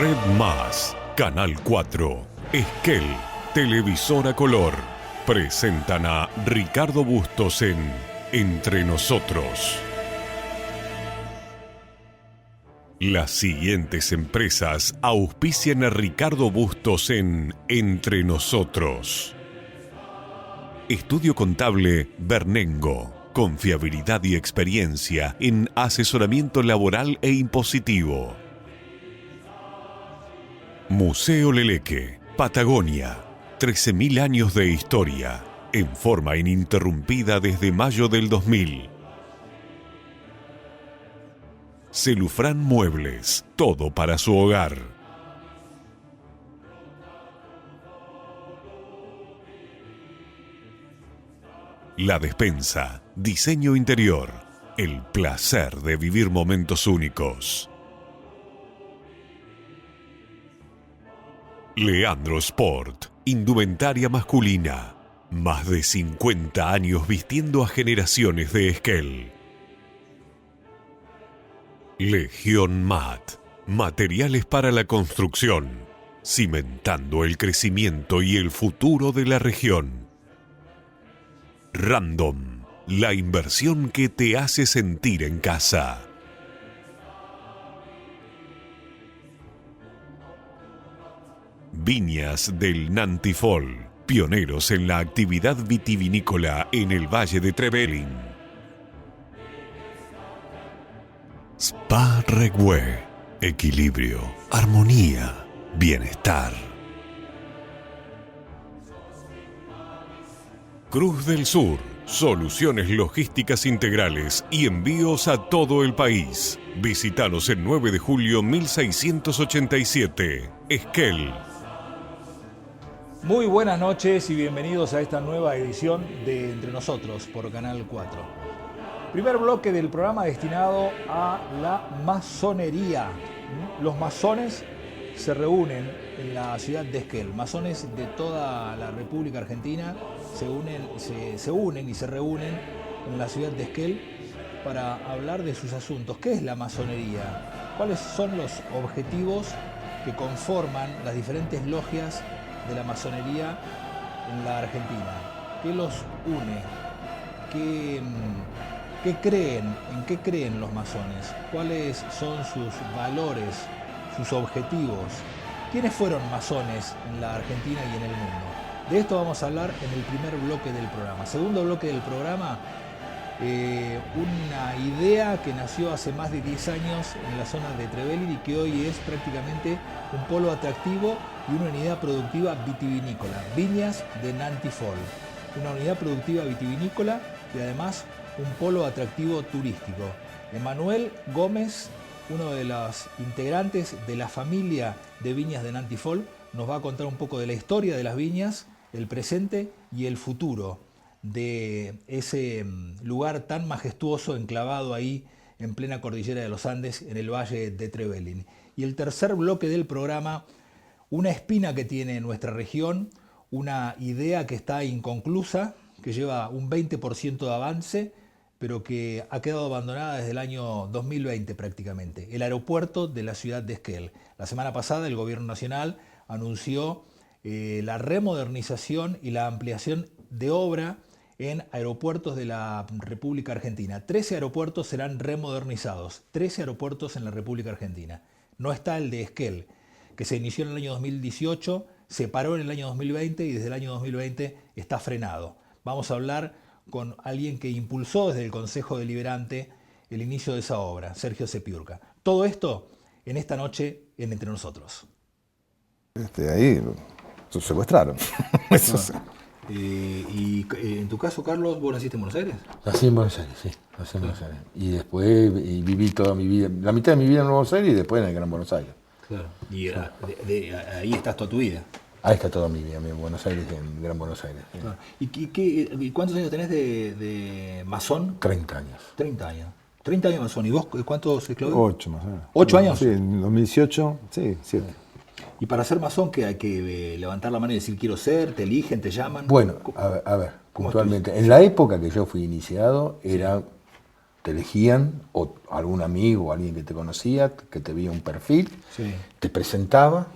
Red Más, Canal 4, Esquel, Televisora Color, presentan a Ricardo Bustos en Entre Nosotros. Las siguientes empresas auspician a Ricardo Bustos en Entre Nosotros. Estudio Contable Bernengo. Confiabilidad y experiencia en asesoramiento laboral e impositivo. Museo Leleque, Patagonia. 13.000 años de historia, en forma ininterrumpida desde mayo del 2000. Celufrán Muebles, todo para su hogar. La Despensa, diseño interior, el placer de vivir momentos únicos. Leandro Sport, indumentaria masculina, más de 50 años vistiendo a generaciones de Esquel. Legión Mat, materiales para la construcción, cimentando el crecimiento y el futuro de la región. Random, la inversión que te hace sentir en casa. Viñas del Nantifol, pioneros en la actividad vitivinícola en el Valle de Trevelin. Spa Regüe, equilibrio, armonía, bienestar. Cruz del Sur, soluciones logísticas integrales y envíos a todo el país. Visítanos el 9 de julio 1687, Esquel. Muy buenas noches y bienvenidos a esta nueva edición de Entre Nosotros por Canal 4. Primer bloque del programa destinado a la masonería. Los masones se reúnen en la ciudad de Esquel. Masones de toda la República Argentina se unen y se reúnen en la ciudad de Esquel para hablar de sus asuntos. ¿Qué es la masonería? ¿Cuáles son los objetivos que conforman las diferentes logias de la masonería en la Argentina? ¿Qué los une? ¿Qué creen? ¿En qué creen los masones? ¿Cuáles son sus valores, sus objetivos? ¿Quiénes fueron masones en la Argentina y en el mundo? De esto vamos a hablar en el primer bloque del programa. Segundo bloque del programa, una idea que nació hace más de 10 años en la zona de Trevelin y que hoy es prácticamente un polo atractivo y una unidad productiva vitivinícola, Viñas de Nantifol. Una unidad productiva vitivinícola y además un polo atractivo turístico. Emanuel Gómez, uno de los integrantes de la familia de Viñas de Nantifol, nos va a contar un poco de la historia de las viñas, el presente y el futuro de ese lugar tan majestuoso enclavado ahí en plena cordillera de los Andes, en el valle de Trevelin. Y el tercer bloque del programa, una espina que tiene nuestra región, una idea que está inconclusa, que lleva un 20% de avance, pero que ha quedado abandonada desde el año 2020 prácticamente, el aeropuerto de la ciudad de Esquel. La semana pasada el Gobierno Nacional anunció la remodernización y la ampliación de obra en aeropuertos de la República Argentina. 13 aeropuertos serán remodernizados, 13 aeropuertos en la República Argentina. No está el de Esquel, que se inició en el año 2018, se paró en el año 2020 y desde el año 2020 está frenado. Vamos a hablar con alguien que impulsó desde el Consejo Deliberante el inicio de esa obra, Sergio Sepiurca. Todo esto en esta noche en Entre Nosotros. Ahí se secuestraron. Y en tu caso, Carlos, ¿vos naciste en Buenos Aires? Nací en Buenos Aires, sí, nací en Buenos Aires. Y después viví toda mi vida, la mitad de mi vida en Buenos Aires y después en el Gran Buenos Aires. Claro. Y ahí estás toda tu vida. Ahí está toda mi vida, en Buenos Aires, en Gran Buenos Aires. Sí. Claro. ¿Y cuántos años tenés de masón? 30 años. 30 años. 30 años masón. ¿Y vos cuántos, Claudio? 8 más o menos. ¿8 años? Sí, en 2018, sí, 7. Y para ser masón, ¿qué hay que levantar la mano y decir quiero ser? ¿Te eligen? ¿Te llaman? Bueno, a ver puntualmente. En la época que yo fui iniciado, te elegían, o algún amigo o alguien que te conocía, que te veía un perfil, Sí. te presentaba,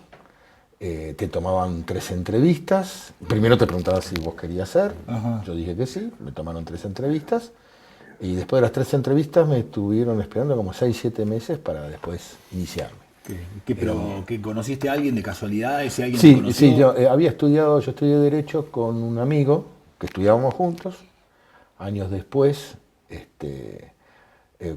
te tomaban 3 entrevistas. Primero te preguntaba si vos querías ser, Ajá. yo dije que sí, me tomaron 3 entrevistas, y después de las 3 entrevistas me estuvieron esperando como 6, 7 meses para después iniciarme. Pero que conociste a alguien de casualidad, ese alguien te Sí, conoció. sí, yo yo estudié Derecho con un amigo, que estudiábamos juntos. Años después,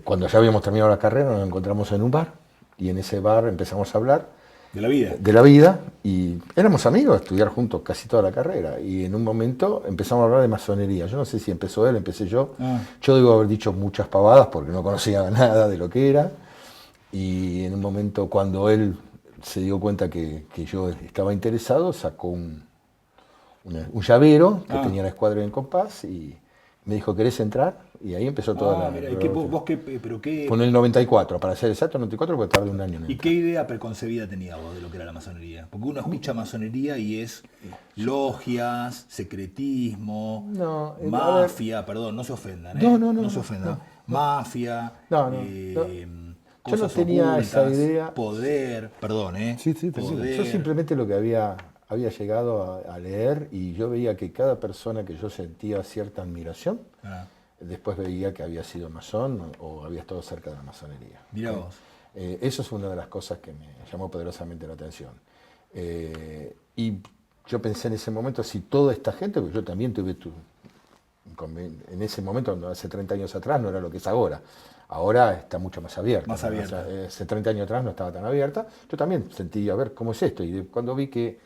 cuando ya habíamos terminado la carrera, nos encontramos en un bar, y en ese bar empezamos a hablar De la vida. de la vida, y éramos amigos, estudiar juntos casi toda la carrera, y en un momento empezamos a hablar de masonería. Yo no sé si empezó él, empecé yo. Yo debo haber dicho muchas pavadas porque no conocía nada de lo que era, y en un momento cuando él se dio cuenta que yo estaba interesado, sacó un llavero que tenía la escuadra en compás y me dijo, ¿querés entrar? Y ahí empezó toda la... Mira, ¿y qué, vos qué, pero qué, Fue en el 94, para ser exacto, 94, porque tardé un año en ¿y entrar. qué idea preconcebida tenías vos de lo que era la masonería? Porque uno escucha masonería y es logias, secretismo, No, mafia, perdón, no se ofendan, No, se ofendan. Mafia, No. Yo no cosas tenía ocultas, esa idea. poder, perdón, Sí, te sigo. poder. Yo simplemente lo que había llegado a leer, y yo veía que cada persona que yo sentía cierta admiración, después veía que había sido masón o había estado cerca de la masonería. Mirá vos. Eso es una de las cosas que me llamó poderosamente la atención. Y yo pensé en ese momento, si toda esta gente, porque yo también tuve en ese momento, hace 30 años atrás, no era lo que es ahora. Ahora está mucho más abierta. Más abierta. Hace 30 años atrás no estaba tan abierta. Yo también sentí, a ver, ¿cómo es esto? Y cuando vi que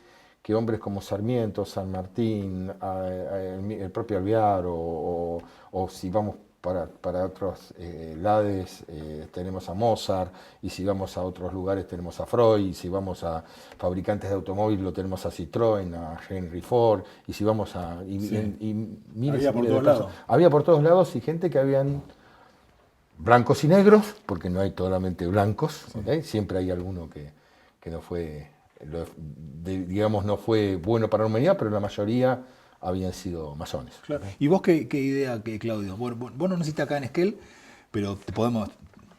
hombres como Sarmiento, San Martín, el propio Alvear, o si vamos para otros lados, tenemos a Mozart, y si vamos a otros lugares tenemos a Freud, y si vamos a fabricantes de automóviles lo tenemos a Citroën, a Henry Ford, y si vamos a... Había por todos lados. Había por todos lados, y gente que habían blancos y negros, porque no hay totalmente blancos, ¿okay? Siempre hay alguno que no fue, digamos, no fue bueno para la humanidad, pero la mayoría habían sido masones. Claro. ¿Y vos qué idea, Claudio? Vos no naciste acá en Esquel, pero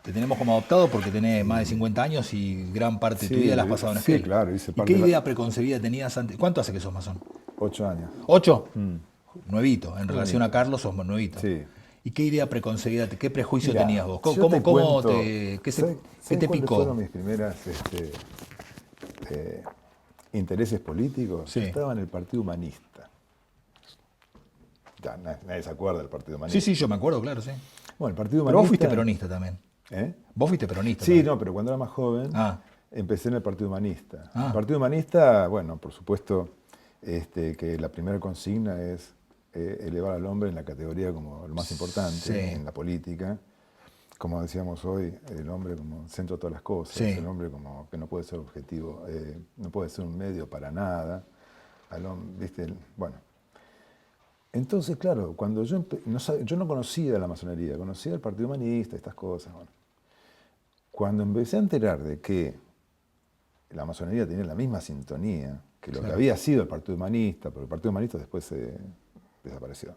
te tenemos como adoptado porque tenés más de 50 años y gran parte de tu vida la has pasado en sí, Esquel. claro, hice ¿Y parte qué de la- idea preconcebida tenías antes? ¿Cuánto hace que sos masón? 8 años. ¿8? Nuevito. En relación a Carlos sos nuevito. Sí. ¿Y qué idea preconcebida, qué prejuicio Mirá, tenías vos? yo ¿Cómo te cuento, qué te ¿sabes cuáles picó? fueron mis primeras intereses políticos? Sí. Estaba en el Partido Humanista. Ya, nadie se acuerda del Partido Humanista. Sí, yo me acuerdo, claro, sí. Bueno, el Partido Pero Humanista... vos fuiste peronista también. ¿Eh? Vos fuiste peronista Sí, también. no, pero cuando era más joven empecé en el Partido Humanista. Ah. El Partido Humanista, bueno, por supuesto, que la primera consigna es elevar al hombre en la categoría como el más importante Sí. en la política. Como decíamos hoy, el hombre como centro de todas las cosas, Sí. el hombre como que no puede ser objetivo, no puede ser un medio para nada. ¿Viste? Bueno. Entonces, claro, cuando yo no conocía la masonería, conocía el Partido Humanista, estas cosas. Bueno. Cuando empecé a enterar de que la masonería tenía la misma sintonía que lo que había sido el Partido Humanista, porque el Partido Humanista después desapareció.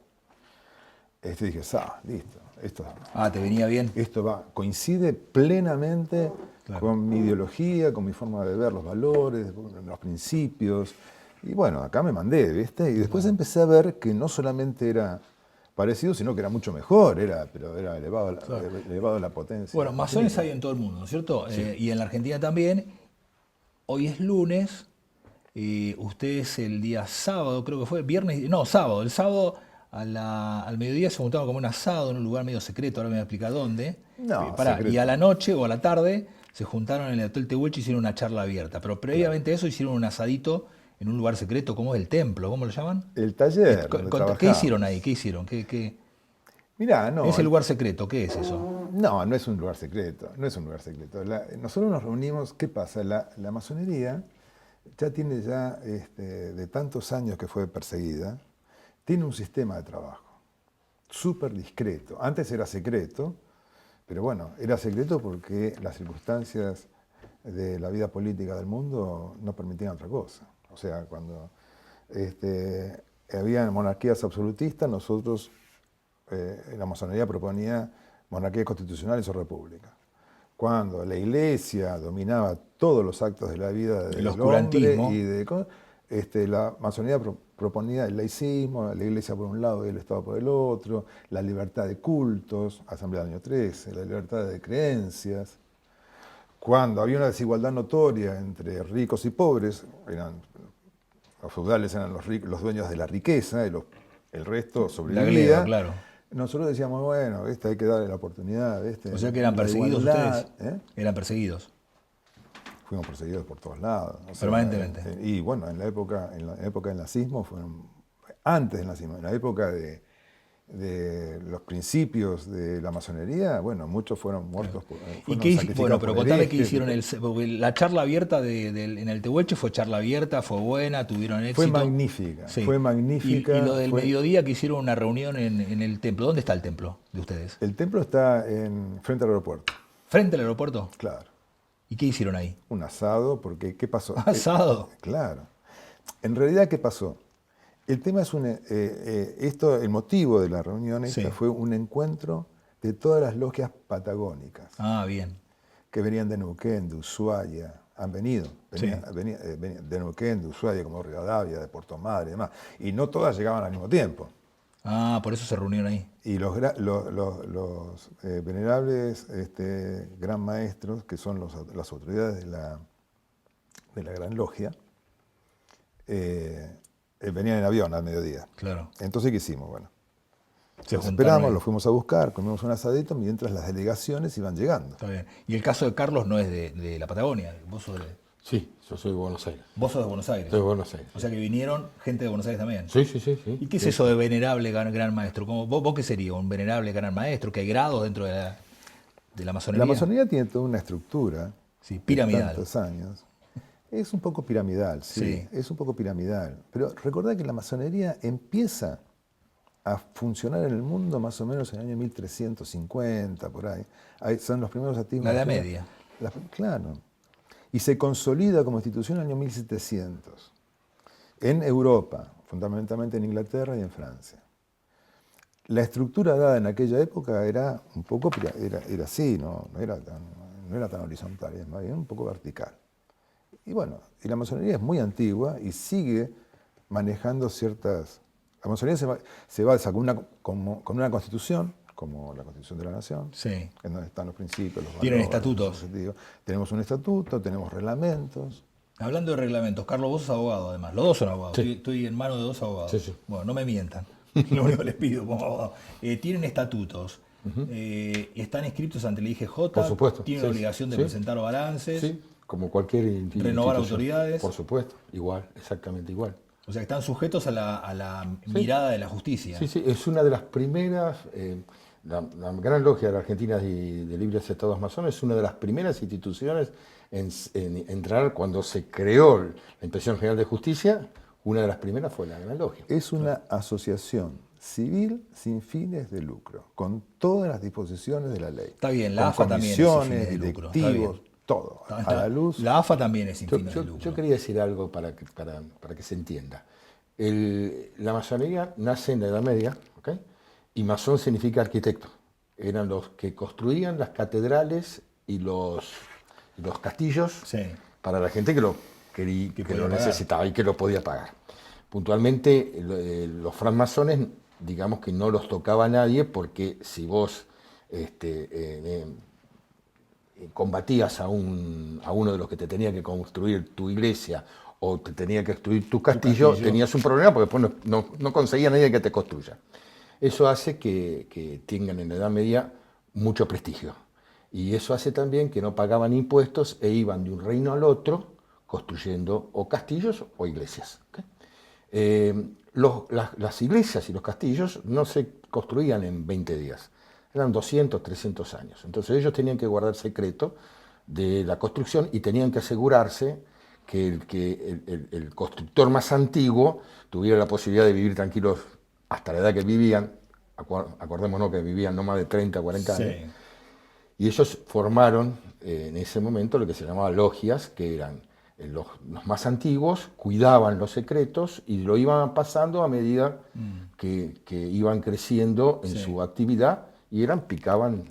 Dije, listo, Te venía bien. esto coincide plenamente con mi ideología, con mi forma de ver los valores, los principios. Y bueno, acá me mandé, ¿viste? Y después empecé a ver que no solamente era parecido, sino que era mucho mejor, pero era elevado la potencia. Bueno, masones hay en todo el mundo, ¿no es cierto? Sí. Y en la Argentina también. Hoy es lunes, ustedes el día sábado, creo que fue, sábado. El sábado al mediodía se juntaron como un asado en un lugar medio secreto, ahora me voy a explicar dónde. Y a la noche o a la tarde se juntaron en el Hotel Tehuelche y hicieron una charla abierta. Pero previamente a eso hicieron un asadito en un lugar secreto, ¿cómo es el templo? ¿Cómo lo llaman? El taller. ¿Qué hicieron ahí? ¿Qué hicieron? Mirá, no. Ese lugar secreto, ¿qué es eso? No es un lugar secreto. Nosotros nos reunimos, ¿qué pasa? La masonería ya tiene de tantos años que fue perseguida, tiene un sistema de trabajo súper discreto. Antes era secreto, pero bueno, era secreto porque las circunstancias de la vida política del mundo no permitían otra cosa. O sea, cuando había monarquías absolutistas, nosotros, la masonería proponía monarquías constitucionales o repúblicas. Cuando la Iglesia dominaba todos los actos de la vida del hombre y la masonería proponía el laicismo, la Iglesia por un lado y el Estado por el otro, la libertad de cultos, Asamblea del año 13, la libertad de creencias. Cuando había una desigualdad notoria entre ricos y pobres, los feudales eran los dueños de la riqueza y el resto sobrevivía. Claro. Nosotros decíamos, bueno, hay que darle la oportunidad. O sea que eran perseguidos ustedes. Eran perseguidos. Fuimos perseguidos por todos lados. Permanentemente. Y bueno, en la época del nazismo, antes del nazismo, en la época de los principios de la masonería, bueno, muchos fueron muertos. ¿Y qué hicieron? Bueno, pero contame qué hicieron. Porque la charla abierta en el Tehuelche fue charla abierta, fue buena, tuvieron éxito. Fue magnífica, sí. Fue magnífica. Y lo del mediodía que hicieron una reunión en el templo. ¿Dónde está el templo de ustedes? El templo está frente al aeropuerto. ¿Frente al aeropuerto? Claro. ¿Y qué hicieron ahí? Un asado, porque ¿qué pasó? ¿Asado? Claro. En realidad, ¿qué pasó? El tema es el motivo de la reunión fue un encuentro de todas las logias patagónicas. Ah, bien. Que venían de Neuquén, de Ushuaia, han venido. Venían de Neuquén, de Ushuaia, como Rivadavia, de Puerto Madre y demás. Y no todas llegaban al mismo tiempo. Ah, por eso se reunieron ahí. Y los venerables gran maestros, que son las autoridades de la Gran Logia, venían en avión al mediodía. Claro. Entonces, ¿qué hicimos? Bueno, Los esperamos, los fuimos a buscar, comimos un asadito mientras las delegaciones iban llegando. Está bien. Y el caso de Carlos no es de la Patagonia. Vos sos Sí, yo soy de Buenos Aires. Vos sos de Buenos Aires. Soy de Buenos Aires. O sea que vinieron gente de Buenos Aires también. Sí. ¿Y qué es eso de venerable gran maestro? ¿Vos qué sería? ¿Un venerable gran maestro? ¿Que hay grados dentro de la masonería? La masonería tiene toda una estructura. Sí, piramidal. De tantos años. Es un poco piramidal, sí. Es un poco piramidal. Pero recordad que la masonería empieza a funcionar en el mundo más o menos en el año 1350, por ahí. Son los primeros atisbos. La Edad Media. Claro. Y se consolida como institución en el año 1700. En Europa, fundamentalmente en Inglaterra y en Francia. La estructura dada en aquella época era un poco, era así, no era tan horizontal, es más bien un poco vertical. Y bueno, y la masonería es muy antigua y sigue manejando ciertas... La masonería se basa con una constitución, como la Constitución de la Nación, sí, en donde están los principios, los valores. Tienen estatutos. Tenemos un estatuto, tenemos reglamentos. Hablando de reglamentos, Carlos, vos sos abogado además, los dos son abogados, Sí. estoy en manos de dos abogados. Sí. Bueno, no me mientan, lo único que les pido como abogado. Tienen estatutos, están inscritos ante la IGJ, Por supuesto. tienen obligación de presentar balances. Sí, como cualquier institución. Renovar autoridades. Por supuesto, igual, exactamente igual. O sea, que están sujetos a la mirada de la justicia. Sí, es una de las primeras, la Gran Logia de la Argentina de Libres Estados Masones es una de las primeras instituciones en entrar cuando se creó la Inspección General de Justicia, una de las primeras fue la Gran Logia. Es una asociación civil sin fines de lucro, con todas las disposiciones de la ley. Está bien, la AFA también es sin fines de lucro. Directivos, todo, a la luz. La AFA también es sin fines de lucro. Yo quería decir algo para que se entienda. La masonería nace en la Edad Media, ¿okay? Y masón significa arquitecto. Eran los que construían las catedrales y los castillos para la gente que lo necesitaba y que lo podía pagar. Puntualmente, los francmasones, digamos que no los tocaba a nadie, porque si vos combatías a uno de los que te tenía que construir tu iglesia o te tenía que construir tu castillo, tenías un problema porque después no conseguía nadie que te construya. Eso hace que tengan en la Edad Media mucho prestigio. Y eso hace también que no pagaban impuestos e iban de un reino al otro construyendo o castillos o iglesias. ¿Okay? Las iglesias y los castillos no se construían en 20 días. Eran 200, 300 años. Entonces ellos tenían que guardar secreto de la construcción y tenían que asegurarse que el constructor más antiguo tuviera la posibilidad de vivir tranquilos hasta la edad que vivían. Acordémonos que vivían no más de 30, 40 años. Y ellos formaron en ese momento lo que se llamaba logias, que eran los más antiguos, cuidaban los secretos y lo iban pasando a medida que iban creciendo en su actividad y picaban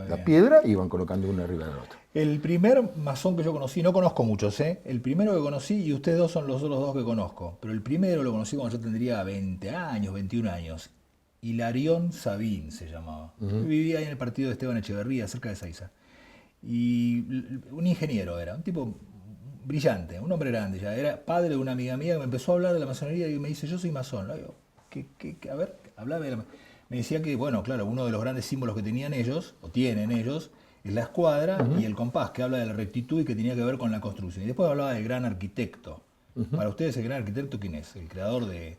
la piedra y van colocando uno arriba del otro. El primer masón que yo conocí, no conozco muchos, el primero que conocí, y ustedes dos son los otros dos que conozco, pero el primero lo conocí cuando yo tendría 20 años, 21 años. Hilarión Sabín se llamaba. Vivía ahí en el partido de Esteban Echeverría, cerca de Saiza. Y un ingeniero era, un tipo brillante, un hombre grande ya. Era padre de una amiga mía que me empezó a hablar de la masonería y me dice, yo soy masón. Le digo, a ver, hablame de la... Me decía que, bueno, claro, uno de los grandes símbolos que tenían ellos, o tienen ellos, es la escuadra y el compás, que habla de la rectitud y que tenía que ver con la construcción. Y después hablaba del gran arquitecto. Para ustedes, el gran arquitecto, ¿quién es? ¿El creador de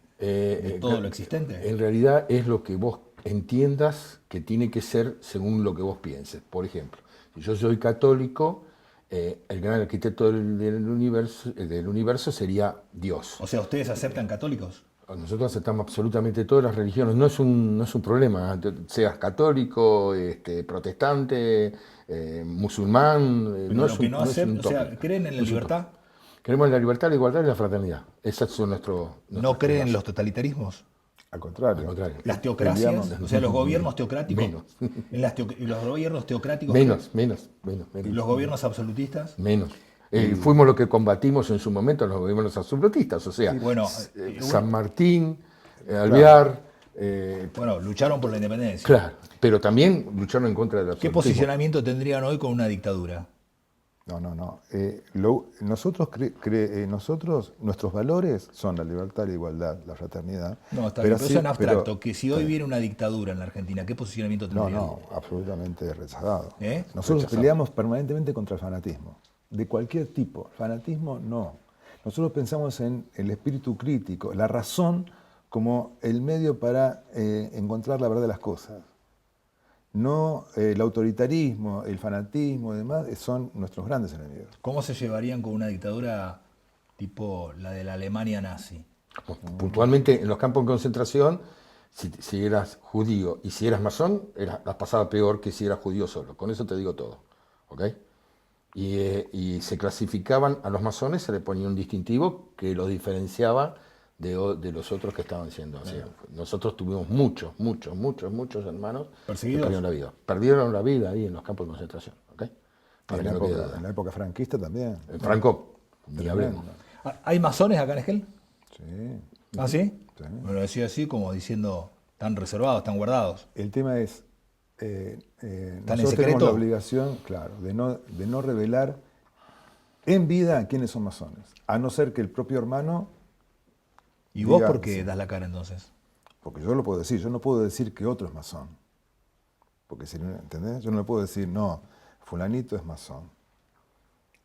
todo lo existente? En realidad es lo que vos entiendas que tiene que ser según lo que vos pienses. Por ejemplo, si yo soy católico, el gran arquitecto del universo sería Dios. O sea, ¿ustedes aceptan católicos? Nosotros aceptamos absolutamente todas las religiones, no es un problema, seas católico, protestante, musulmán, no es un tópico. O sea, ¿creen en la libertad? Creemos en la libertad, la igualdad y la fraternidad. Esas son ¿No creen en los totalitarismos? Al contrario. Las teocracias, o sea, los gobiernos teocráticos. Menos. Los gobiernos teocráticos. Menos. ¿Y los gobiernos absolutistas? Menos. Fuimos los que combatimos en su momento los gobiernos absolutistas, o sea, San Martín, Alvear. Lucharon por la independencia. Claro, pero también lucharon en contra de la ¿Qué posicionamiento tendrían hoy con una dictadura? No. Nosotros, nuestros valores son la libertad, la igualdad, la fraternidad. No, está bien, pero eso en abstracto, que si hoy viene una dictadura en la Argentina, ¿qué posicionamiento tendrían? No, absolutamente rezagado. Nosotros peleamos permanentemente contra el fanatismo, de cualquier tipo. Fanatismo, no. Nosotros pensamos en el espíritu crítico, la razón como el medio para encontrar la verdad de las cosas. No el autoritarismo, el fanatismo y demás son nuestros grandes enemigos. ¿Cómo se llevarían con una dictadura tipo la de la Alemania nazi? Puntualmente en los campos de concentración, si eras judío y si eras masón, la pasaba peor que si eras judío solo. Con eso te digo todo. ¿Ok? Y se clasificaban a los masones, se le ponía un distintivo que los diferenciaba de los otros que estaban siendo. O sea, nosotros tuvimos muchos hermanos ¿perseguidos? Que perdieron la vida. Perdieron la vida ahí en los campos de concentración. ¿Okay? En la época franquista también. Franco, ni hablemos. ¿Hay masones acá en Esquel? Sí. ¿Ah, sí? Sí. Me lo decía así como diciendo, tan reservados, tan guardados. El tema es, en nosotros secreto? tenemos la obligación, claro, de no revelar en vida quiénes son masones, a no ser que el propio hermano... ¿Y vos por qué das la cara entonces? Porque yo lo puedo decir, yo no puedo decir que otro es masón. Porque si no, ¿entendés? Yo no le puedo decir, no, fulanito es masón.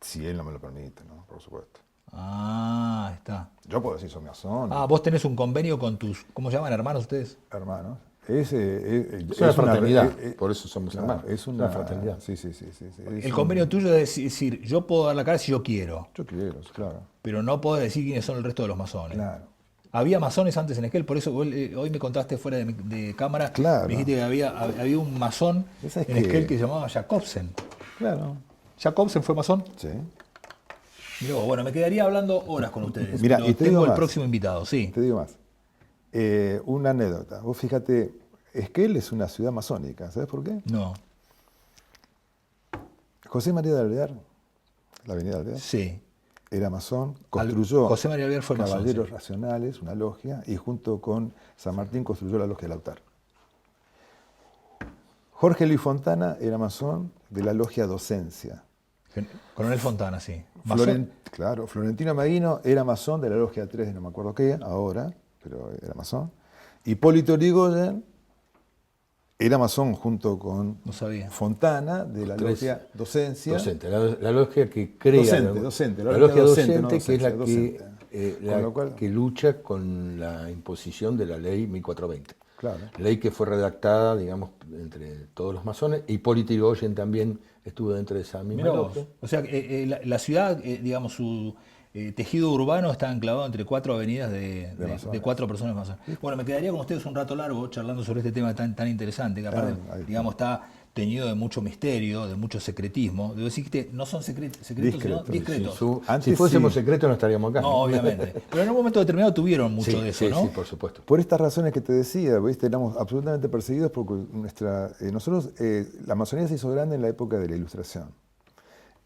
Si él no me lo permite, ¿no? Por supuesto. Ah, está. Yo puedo decir, soy masón. Vos tenés un convenio con tus, ¿cómo se llaman, hermanos ustedes? Hermanos. Es una fraternidad, por eso somos hermanos. Es una fraternidad. Sí. El convenio tuyo es decir, yo puedo dar la cara si yo quiero. Yo quiero, claro. Pero no podés decir quiénes son el resto de los masones. Claro. Había masones antes en Esquel, por eso hoy me contaste fuera de cámara, claro. Me dijiste que había un masón en Esquel que se llamaba Jacobsen. Claro. ¿Jacobsen fue masón? Sí. Mirá, bueno, me quedaría hablando horas con ustedes. Mira, pero y te tengo digo el más. próximo invitado, sí. Te digo más. Una anécdota. Vos fíjate, Esquel es una ciudad masónica, ¿sabes por qué? No. José María de Alvear, la avenida Alvear, Sí. era masón, construyó José María Alvear fue masón, Caballeros sí. Racionales, una logia, y junto con San Martín construyó la logia del Lautar. Jorge Luis Fontana era masón de la logia Docencia. Coronel Fontana, sí. ¿Masón? Claro, Florentino Maguino era masón de la logia 3 de no me acuerdo qué, ahora, pero era masón. Hipólito Yrigoyen era masón junto con No sabía. Fontana de la logia Docencia. Docente, la logia que crea. Docente, la logia docente, no que es la docente. que lucha con la imposición de la ley 1420. Claro. Ley que fue redactada, digamos, entre todos los masones. Hipólito Yrigoyen también estuvo dentro de esa misma logia. O sea, la ciudad, digamos, su tejido urbano está enclavado entre 4 avenidas de 4 personas masones. Bueno, me quedaría con ustedes un rato largo charlando sobre este tema tan interesante, que aparte, digamos, está teñido de mucho misterio, de mucho secretismo. Debo decir que no son secretos, sino discretos. Si fuésemos secretos no estaríamos acá. No, obviamente. Pero en un momento determinado tuvieron mucho de eso, ¿no? Sí, por supuesto. Por estas razones que te decía, ¿viste? Éramos absolutamente perseguidos porque la Amazonía se hizo grande en la época de la Ilustración.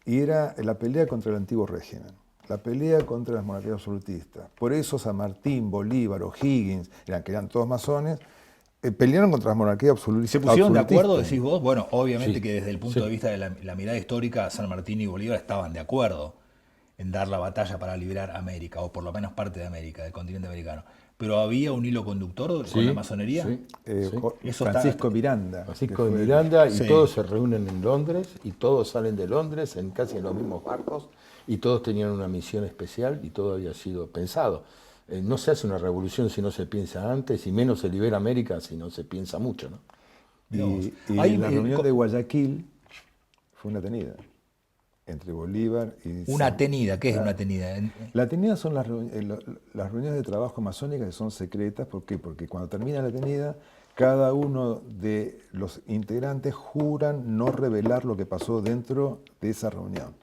Y era la pelea contra el antiguo régimen, la pelea contra las monarquías absolutistas. Por eso San Martín, Bolívar, O'Higgins, que eran todos masones, pelearon contra las monarquías absolutistas. ¿Se pusieron de acuerdo, decís vos? Bueno, obviamente que desde el punto de vista de la mirada histórica, San Martín y Bolívar estaban de acuerdo en dar la batalla para liberar América, o por lo menos parte de América, del continente americano. Pero había un hilo conductor con la masonería. Francisco Miranda. Francisco de Miranda, y todos se reúnen en Londres, y todos salen de Londres casi en los mismos barcos, y todos tenían una misión especial, y todo había sido pensado. No se hace una revolución si no se piensa antes, y menos se libera América si no se piensa mucho, ¿no? Y la reunión de Guayaquil fue una tenida entre Bolívar y... ¿Una tenida? ¿Qué es una tenida? La tenida son las reuniones de trabajo masónicas que son secretas. ¿Por qué? Porque cuando termina la tenida, cada uno de los integrantes juran no revelar lo que pasó dentro de esa reunión.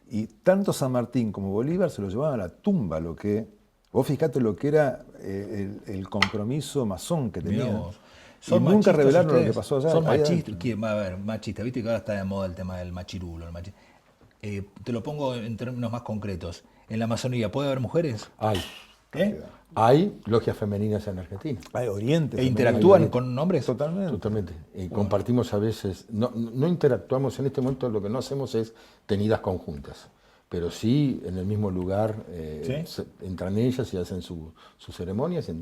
Y tanto San Martín como Bolívar se lo llevaban a la tumba, lo que... Vos fijate lo que era el compromiso masón que tenían. Y nunca revelaron lo que pasó allá. Son machistas. ¿Quién va a ver? Machista. Viste que ahora está de moda el tema del machirulo. Te lo pongo en términos más concretos. ¿En la masonería puede haber mujeres? Hay. Hay logias femeninas en Argentina. Hay Oriente. ¿E interactúan con hombres? Totalmente. Compartimos a veces. No interactuamos en este momento, lo que no hacemos es tenidas conjuntas. Pero sí, en el mismo lugar, entran ellas y hacen sus ceremonias y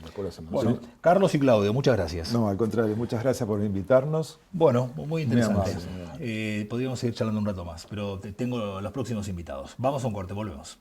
después lo hacemos. Bueno, Carlos y Claudio, muchas gracias. No, al contrario, muchas gracias por invitarnos. Bueno, muy interesante. Podríamos seguir charlando un rato más, pero tengo los próximos invitados. Vamos a un corte, volvemos.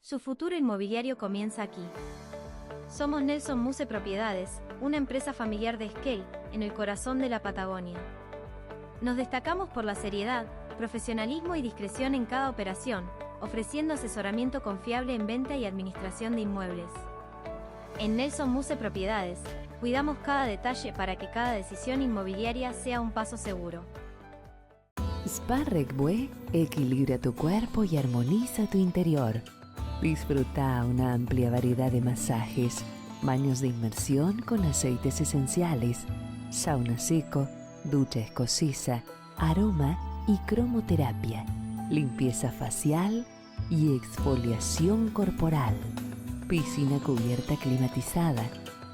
Su futuro inmobiliario comienza aquí. Somos Nelson Muse Propiedades, una empresa familiar de Esquel, en el corazón de la Patagonia. Nos destacamos por la seriedad, profesionalismo y discreción en cada operación, ofreciendo asesoramiento confiable en venta y administración de inmuebles. En Nelson Muse Propiedades, cuidamos cada detalle para que cada decisión inmobiliaria sea un paso seguro. Spa Regbue equilibra tu cuerpo y armoniza tu interior. Disfruta una amplia variedad de masajes, baños de inmersión con aceites esenciales, sauna seco, ducha escocesa, aroma y cromoterapia, limpieza facial y exfoliación corporal. Piscina cubierta climatizada.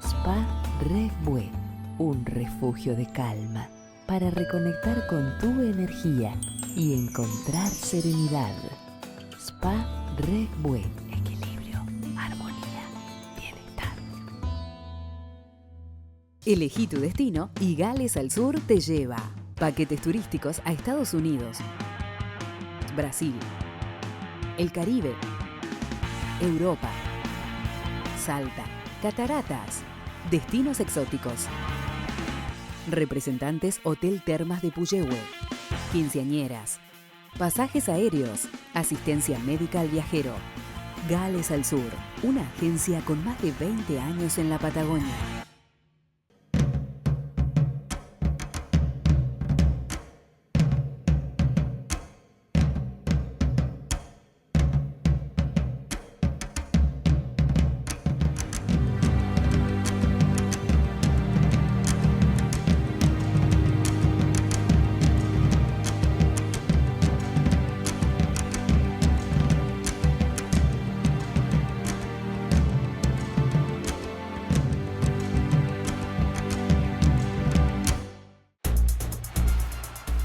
Spa Regbue, un refugio de calma para reconectar con tu energía y encontrar serenidad. Spa Regbue, equilibrio, armonía, bienestar. Elegí tu destino y Gales al Sur te lleva. Paquetes turísticos a Estados Unidos, Brasil, el Caribe, Europa, Salta, cataratas, destinos exóticos. Representantes Hotel Termas de Puyehue, quinceañeras, pasajes aéreos, asistencia médica al viajero. Gales al Sur, una agencia con más de 20 años en la Patagonia.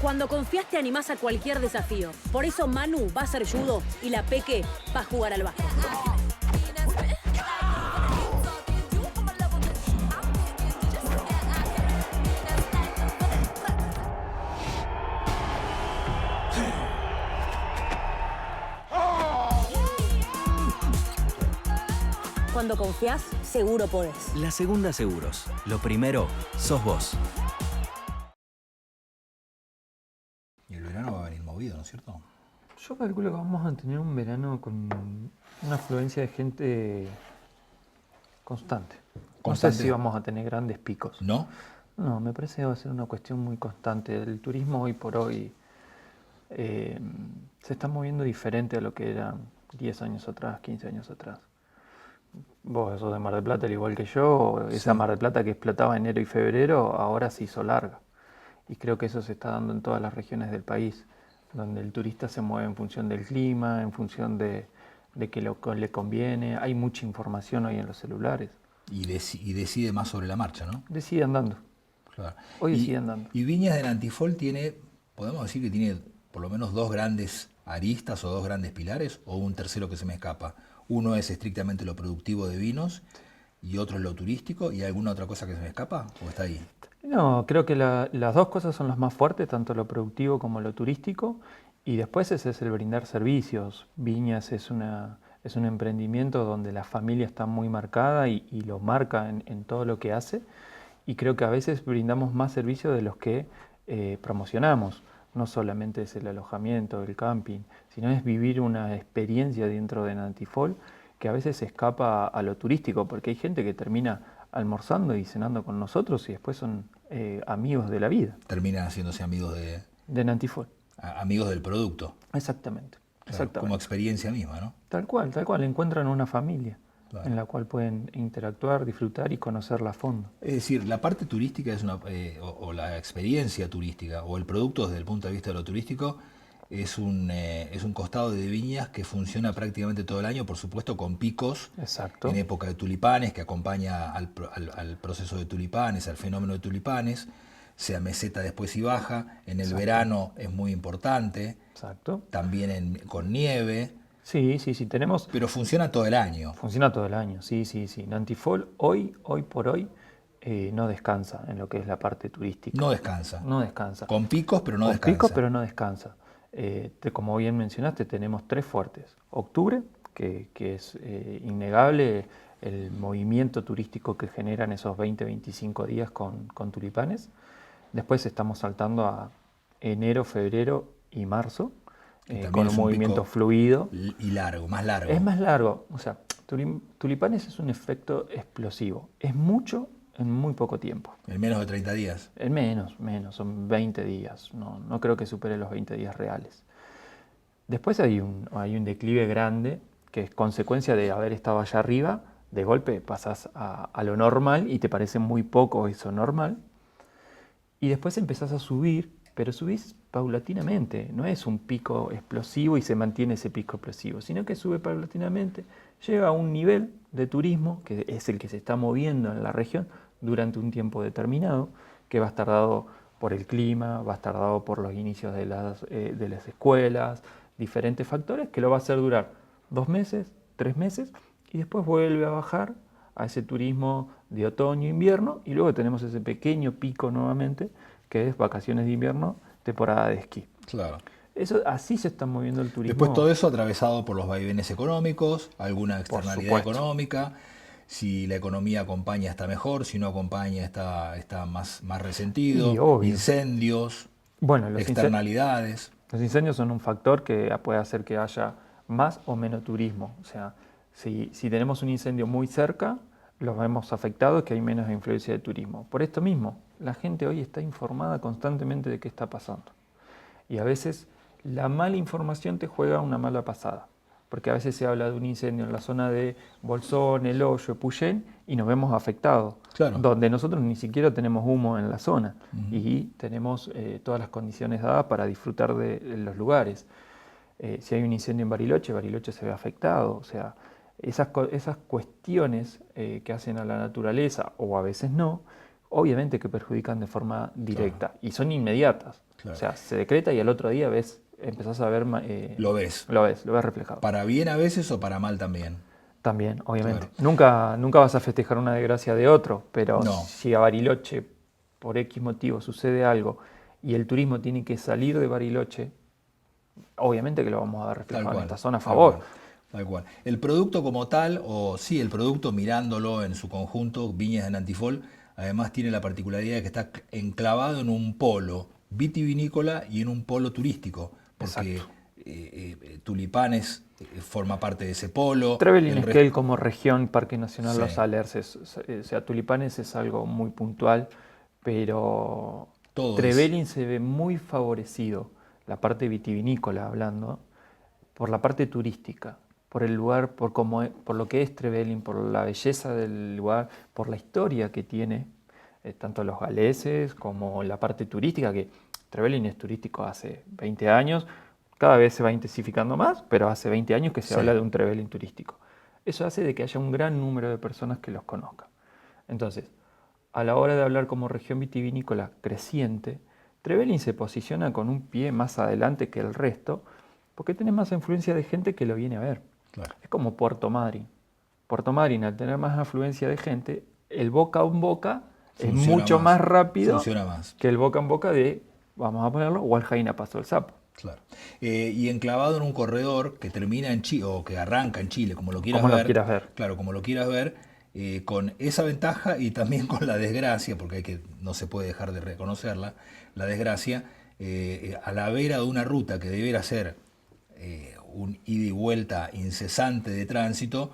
Cuando confías te animás a cualquier desafío. Por eso Manu va a ser judo y la Peque va a jugar al básquet. Cuando confías, seguro podés. La Segunda Seguros. Lo primero, sos vos. Y el verano va a venir movido, ¿no es cierto? Yo calculo que vamos a tener un verano con una afluencia de gente constante. No sé si vamos a tener grandes picos. ¿No? No, me parece que va a ser una cuestión muy constante. El turismo hoy por hoy se está moviendo diferente a lo que era 10 años atrás, 15 años atrás. Vos sos de Mar del Plata, al igual que yo, esa Mar del Plata que explotaba enero y febrero, ahora se hizo larga. Y creo que eso se está dando en todas las regiones del país, donde el turista se mueve en función del clima, en función de que le conviene. Hay mucha información hoy en los celulares. Y decide más sobre la marcha, ¿no? Decide andando. Claro. Hoy decide andando. Y Viñas de Nantifol tiene, podemos decir que tiene por lo menos 2 grandes aristas o 2 grandes pilares, o un tercero que se me escapa. Uno es estrictamente lo productivo de vinos y otro es lo turístico. ¿Y alguna otra cosa que se me escapa o está ahí? No, creo que las dos cosas son las más fuertes, tanto lo productivo como lo turístico. Y después ese es el brindar servicios. Viñas es un emprendimiento donde la familia está muy marcada y lo marca en todo lo que hace. Y creo que a veces brindamos más servicios de los que promocionamos. No solamente es el alojamiento, el camping, sino es vivir una experiencia dentro de Nantifol que a veces se escapa a lo turístico, porque hay gente que termina almorzando y cenando con nosotros y después son amigos de la vida. Terminan haciéndose amigos de Nantifol. Amigos del producto. Exactamente. Claro, exactamente. Como experiencia misma, ¿no? Tal cual. Encuentran una familia. Claro. En la cual pueden interactuar, disfrutar y conocerla a fondo. Es decir, la parte turística es o la experiencia turística o el producto desde el punto de vista de lo turístico es un costado de Viñas que funciona prácticamente todo el año, por supuesto con picos. Exacto. En época de tulipanes, que acompaña al proceso de tulipanes, al fenómeno de tulipanes, sea meseta después y baja. En el verano es muy importante. Exacto. También con nieve. Sí, tenemos... Pero funciona todo el año. Funciona todo el año, sí. Nantifol hoy por hoy no descansa en lo que es la parte turística. No descansa. No descansa. Con picos, pero no descansa. Con picos, pero no descansa. Como bien mencionaste, tenemos 3 fuertes. Octubre, que es innegable el movimiento turístico que generan esos 20-25 días con tulipanes. Después estamos saltando a enero, febrero y marzo. Con un movimiento fluido. Y largo, más largo. Es más largo. O sea, tulipanes es un efecto explosivo. Es mucho en muy poco tiempo. ¿En menos de 30 días? En menos. Son 20 días. No creo que supere los 20 días reales. Después hay un declive grande que es consecuencia de haber estado allá arriba. De golpe pasás a lo normal y te parece muy poco eso normal. Y después empezás a subir, pero subís paulatinamente, no es un pico explosivo y se mantiene ese pico explosivo, sino que sube paulatinamente, llega a un nivel de turismo, que es el que se está moviendo en la región durante un tiempo determinado, que va a estar dado por el clima, va a estar dado por los inicios de las escuelas, diferentes factores, que lo va a hacer durar 2 meses, 3 meses, y después vuelve a bajar a ese turismo de otoño-invierno, y luego tenemos ese pequeño pico nuevamente, que es vacaciones de invierno, temporada de esquí. Claro. Así se está moviendo el turismo. Después todo eso atravesado por los vaivenes económicos, alguna externalidad económica. Si la economía acompaña está mejor, si no acompaña está más resentido. Incendios, externalidades. Los incendios son un factor que puede hacer que haya más o menos turismo. O sea, si tenemos un incendio muy cerca, los vemos afectados, que hay menos influencia de turismo. Por esto mismo, la gente hoy está informada constantemente de qué está pasando. Y a veces la mala información te juega una mala pasada. Porque a veces se habla de un incendio en la zona de Bolsón, El Hoyo, Epuyén, y nos vemos afectados. Claro. Donde nosotros ni siquiera tenemos humo en la zona. Y tenemos todas las condiciones dadas para disfrutar de los lugares. Si hay un incendio en Bariloche se ve afectado. O sea, esas cuestiones que hacen a la naturaleza, o a veces no, obviamente que perjudican de forma directa, Claro. y son inmediatas. Claro. O sea, se decreta y al otro día empezás a ver... Lo ves. Lo ves reflejado. ¿Para bien a veces o para mal también? También, obviamente. Claro. Nunca vas a festejar una desgracia de otro, pero No. si a Bariloche, por X motivo, sucede algo y el turismo tiene que salir de Bariloche, obviamente que lo vamos a ver reflejado en esta zona a favor. Tal cual. El producto como tal, o sí, el producto mirándolo en su conjunto, Viñas de Nantifol, además tiene la particularidad de que está enclavado en un polo vitivinícola y en un polo turístico, porque Tulipanes forma parte de ese polo. Trevelin Esquel como región, Parque Nacional Sí. Los Alerces, o sea, Tulipanes es algo muy puntual, pero Todo Trevelin se ve muy favorecido, la parte vitivinícola hablando, por la parte turística, por el lugar, por lo que es Trevelin, por la belleza del lugar, por la historia que tiene, tanto los galeses como la parte turística, que Trevelin es turístico hace 20 años, cada vez se va intensificando más, pero hace 20 años que se Sí. habla de un Trevelin turístico. Eso hace de que haya un gran número de personas que los conozcan. Entonces, a la hora de hablar como región vitivinícola creciente, Trevelin se posiciona con un pie más adelante que el resto, porque tiene más influencia de gente que lo viene a ver. Claro. Es como Puerto Madryn. Puerto Madryn, al tener más afluencia de gente, el boca en boca es Funciona mucho más rápido Funciona más. que el boca en boca de, vamos a ponerlo, Waljaina Paso del Sapo. Claro. Y enclavado en un corredor que termina en Chile, o que arranca en Chile, como lo quieras Como lo ver. quieras ver. Claro, como lo quieras ver, con esa ventaja y también con la desgracia, porque no se puede dejar de reconocerla, la desgracia, a la vera de una ruta que debiera ser un ida y vuelta incesante de tránsito,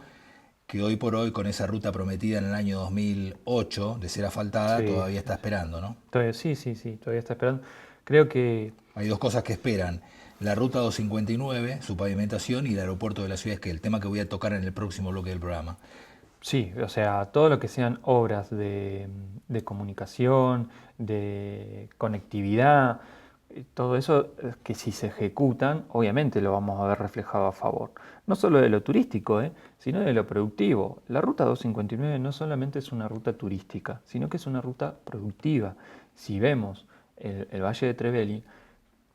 que hoy por hoy, con esa ruta prometida en el año 2008 de ser asfaltada, Sí. todavía está esperando, ¿no? Sí, todavía está esperando. Creo que Hay dos cosas que esperan: la ruta 259, su pavimentación, y el aeropuerto de la ciudad, que es el tema que voy a tocar en el próximo bloque del programa. sí, o sea, todo lo que sean obras de comunicación, de conectividad, todo eso que si se ejecutan, obviamente lo vamos a ver reflejado a favor. No solo de lo turístico, sino de lo productivo. La ruta 259 no solamente es una ruta turística, sino que es una ruta productiva. Si vemos el Valle de Trevelin,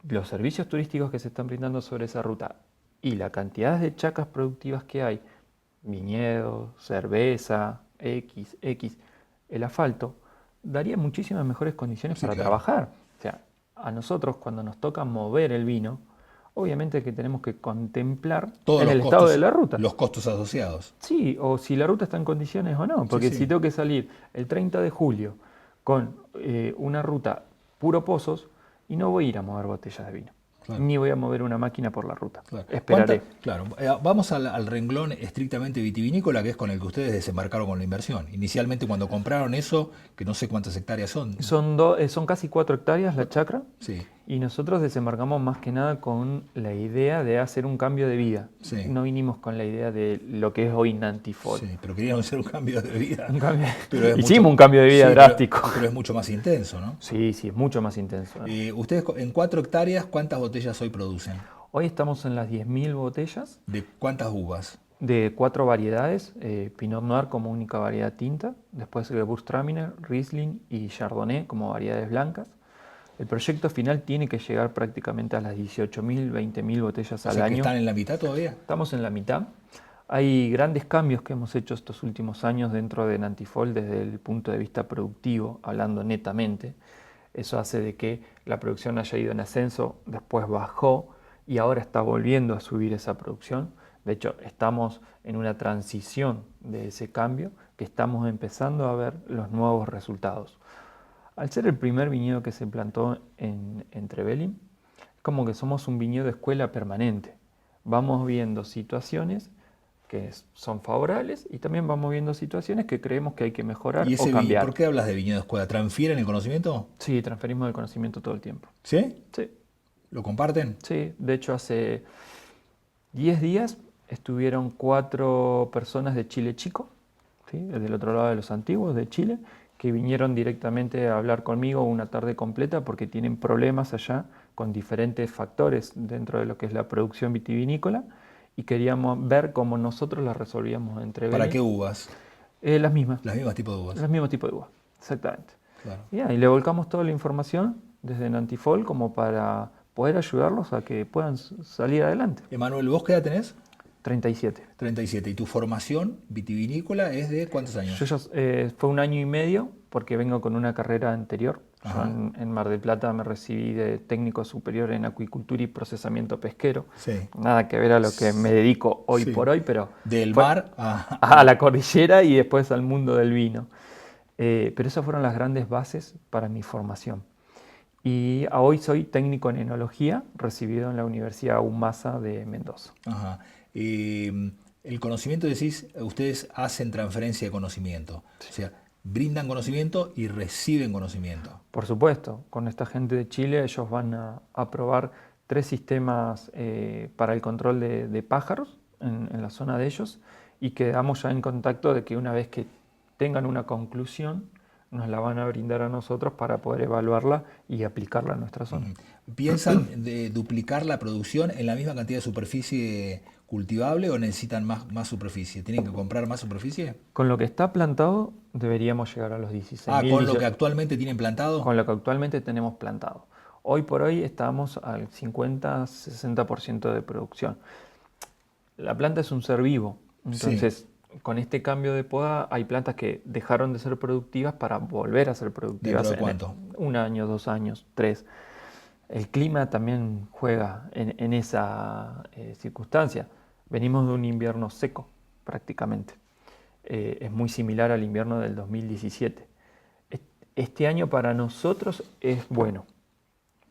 los servicios turísticos que se están brindando sobre esa ruta y la cantidad de chacras productivas que hay, viñedos, cerveza, el asfalto, daría muchísimas mejores condiciones Sí, para claro. trabajar. O sea, a nosotros cuando nos toca mover el vino, obviamente que tenemos que contemplar Todos en los el costos, estado de la ruta. los costos asociados. Sí, o si la ruta está en condiciones o no, porque sí. si tengo que salir el 30 de julio con una ruta puro pozos, y no voy a ir a mover botellas de vino, Claro. ni voy a mover una máquina por la ruta. Claro. Esperaré. Claro, vamos al renglón estrictamente vitivinícola, que es con el que ustedes desembarcaron con la inversión. Inicialmente, cuando compraron eso, que no sé cuántas hectáreas son. Son casi 4 hectáreas la chacra, Sí, y nosotros desembarcamos más que nada con la idea de hacer un cambio de vida. Sí. No vinimos con la idea de lo que es hoy Nantifol. sí, pero querían hacer un cambio de vida. Un cambio- Pero es Hicimos mucho- un cambio de vida sí, drástico. Pero es mucho más intenso, ¿no? Sí, es mucho más intenso. Ustedes en 4 hectáreas, ¿cuántas botellas hoy producen? Hoy estamos en las 10.000 botellas ¿De cuántas uvas? de 4 variedades, Pinot Noir como única variedad tinta, después Gewürztraminer, Riesling y Chardonnay como variedades blancas. El proyecto final tiene que llegar prácticamente a las 18.000, 20.000 botellas O al sea, que año. están en la mitad todavía. Estamos en la mitad. Hay grandes cambios que hemos hecho estos últimos años dentro de Nantifol desde el punto de vista productivo, hablando netamente. Eso hace de que la producción haya ido en ascenso, después bajó y ahora está volviendo a subir esa producción. De hecho, estamos en una transición de ese cambio que estamos empezando a ver los nuevos resultados. Al ser el primer viñedo que se plantó en Trevelin, es como que somos un viñedo de escuela permanente. Vamos viendo situaciones que son favorables y también vamos viendo situaciones que creemos que hay que mejorar ¿Y o ese cambiar. ¿Por qué hablas de viñedo de escuela? ¿Transfieren el conocimiento? Sí, transferimos el conocimiento todo el tiempo. ¿Sí? Sí, ¿Lo comparten? sí. De hecho, hace 10 días estuvieron 4 personas de Chile Chico, ¿sí? Del otro lado de los antiguos, de Chile, que vinieron directamente a hablar conmigo una tarde completa porque tienen problemas allá con diferentes factores dentro de lo que es la producción vitivinícola y queríamos ver cómo nosotros las resolvíamos entre ¿Para qué uvas? Las mismas. Las mismas tipos de uvas. Los mismos tipos de uvas, exactamente. Claro. Y ahí le volcamos toda la información desde Nantifol como para poder ayudarlos a que puedan salir adelante. Emanuel, ¿vos qué edad tenés? 37. 37. ¿Y tu formación vitivinícola es de cuántos años? Yo ya, fue 1 año y medio porque vengo con una carrera anterior. Yo en Mar del Plata me recibí de técnico superior en acuicultura y procesamiento pesquero. Sí. Nada que ver a lo que me dedico hoy por hoy, pero del mar a la cordillera y después al mundo del vino. Pero esas fueron las grandes bases para mi formación. Y hoy soy técnico en enología, recibido en la Universidad UMASA de Mendoza. Ajá. El conocimiento, decís, ustedes hacen transferencia de conocimiento. Sí. O sea, brindan conocimiento y reciben conocimiento. Por supuesto, con esta gente de Chile ellos van a probar 3 sistemas para el control de pájaros en la zona de ellos y quedamos ya en contacto de que una vez que tengan una conclusión nos la van a brindar a nosotros para poder evaluarla y aplicarla a nuestra zona. ¿Piensan de duplicar la producción en la misma cantidad de superficie cultivable o necesitan más superficie? ¿Tienen que comprar más superficie? Con lo que está plantado deberíamos llegar a los 16.000. ¿Con lo que actualmente tienen plantado? Con lo que actualmente tenemos plantado. Hoy por hoy estamos al 50-60% de producción. La planta es un ser vivo, entonces con este cambio de poda hay plantas que dejaron de ser productivas para volver a ser productivas. ¿Dentro de cuánto? 1 año, 2 años, 3. El clima también juega en esa circunstancia. Venimos de un invierno seco, prácticamente. Es muy similar al invierno del 2017. Este año para nosotros es bueno,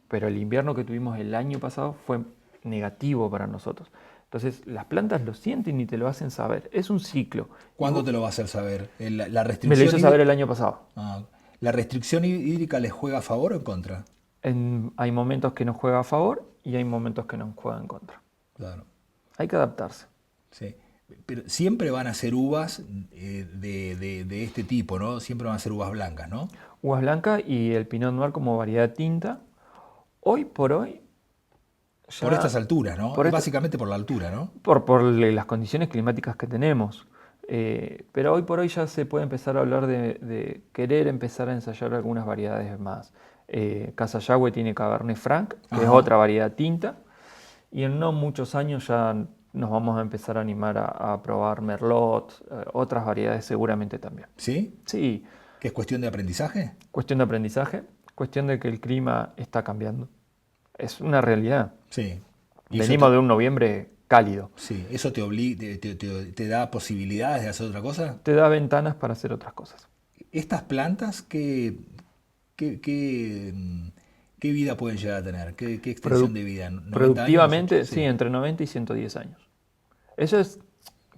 pero el invierno que tuvimos el año pasado fue negativo para nosotros. Entonces las plantas lo sienten y te lo hacen saber. Es un ciclo. ¿Cuándo te lo va a hacer saber? La restricción me lo hizo saber el año pasado. ¿La restricción hídrica les juega a favor o en contra? Hay momentos que nos juega a favor y hay momentos que nos juega en contra. Claro. Hay que adaptarse. Sí. Pero siempre van a ser uvas de este tipo, ¿no? Siempre van a ser uvas blancas, ¿no? Uvas blancas y el Pinot Noir como variedad tinta. Hoy por hoy... por estas alturas, ¿no? Básicamente por la altura, ¿no? Por las condiciones climáticas que tenemos. Pero hoy por hoy ya se puede empezar a hablar de querer empezar a ensayar algunas variedades más. Casa Yagüe tiene Cabernet Franc, que es otra variedad tinta. Y en no muchos años ya nos vamos a empezar a animar a probar Merlot, otras variedades seguramente también. ¿Sí? Sí. ¿Qué es cuestión de aprendizaje? Cuestión de aprendizaje, cuestión de que el clima está cambiando. Es una realidad. Sí. Venimos de un noviembre cálido. Sí. ¿Eso te da posibilidades de hacer otra cosa? Te da ventanas para hacer otras cosas. ¿Estas plantas qué vida pueden llegar a tener? ¿Qué extensión de vida? Productivamente, años? Sí, entre 90 y 110 años. Eso es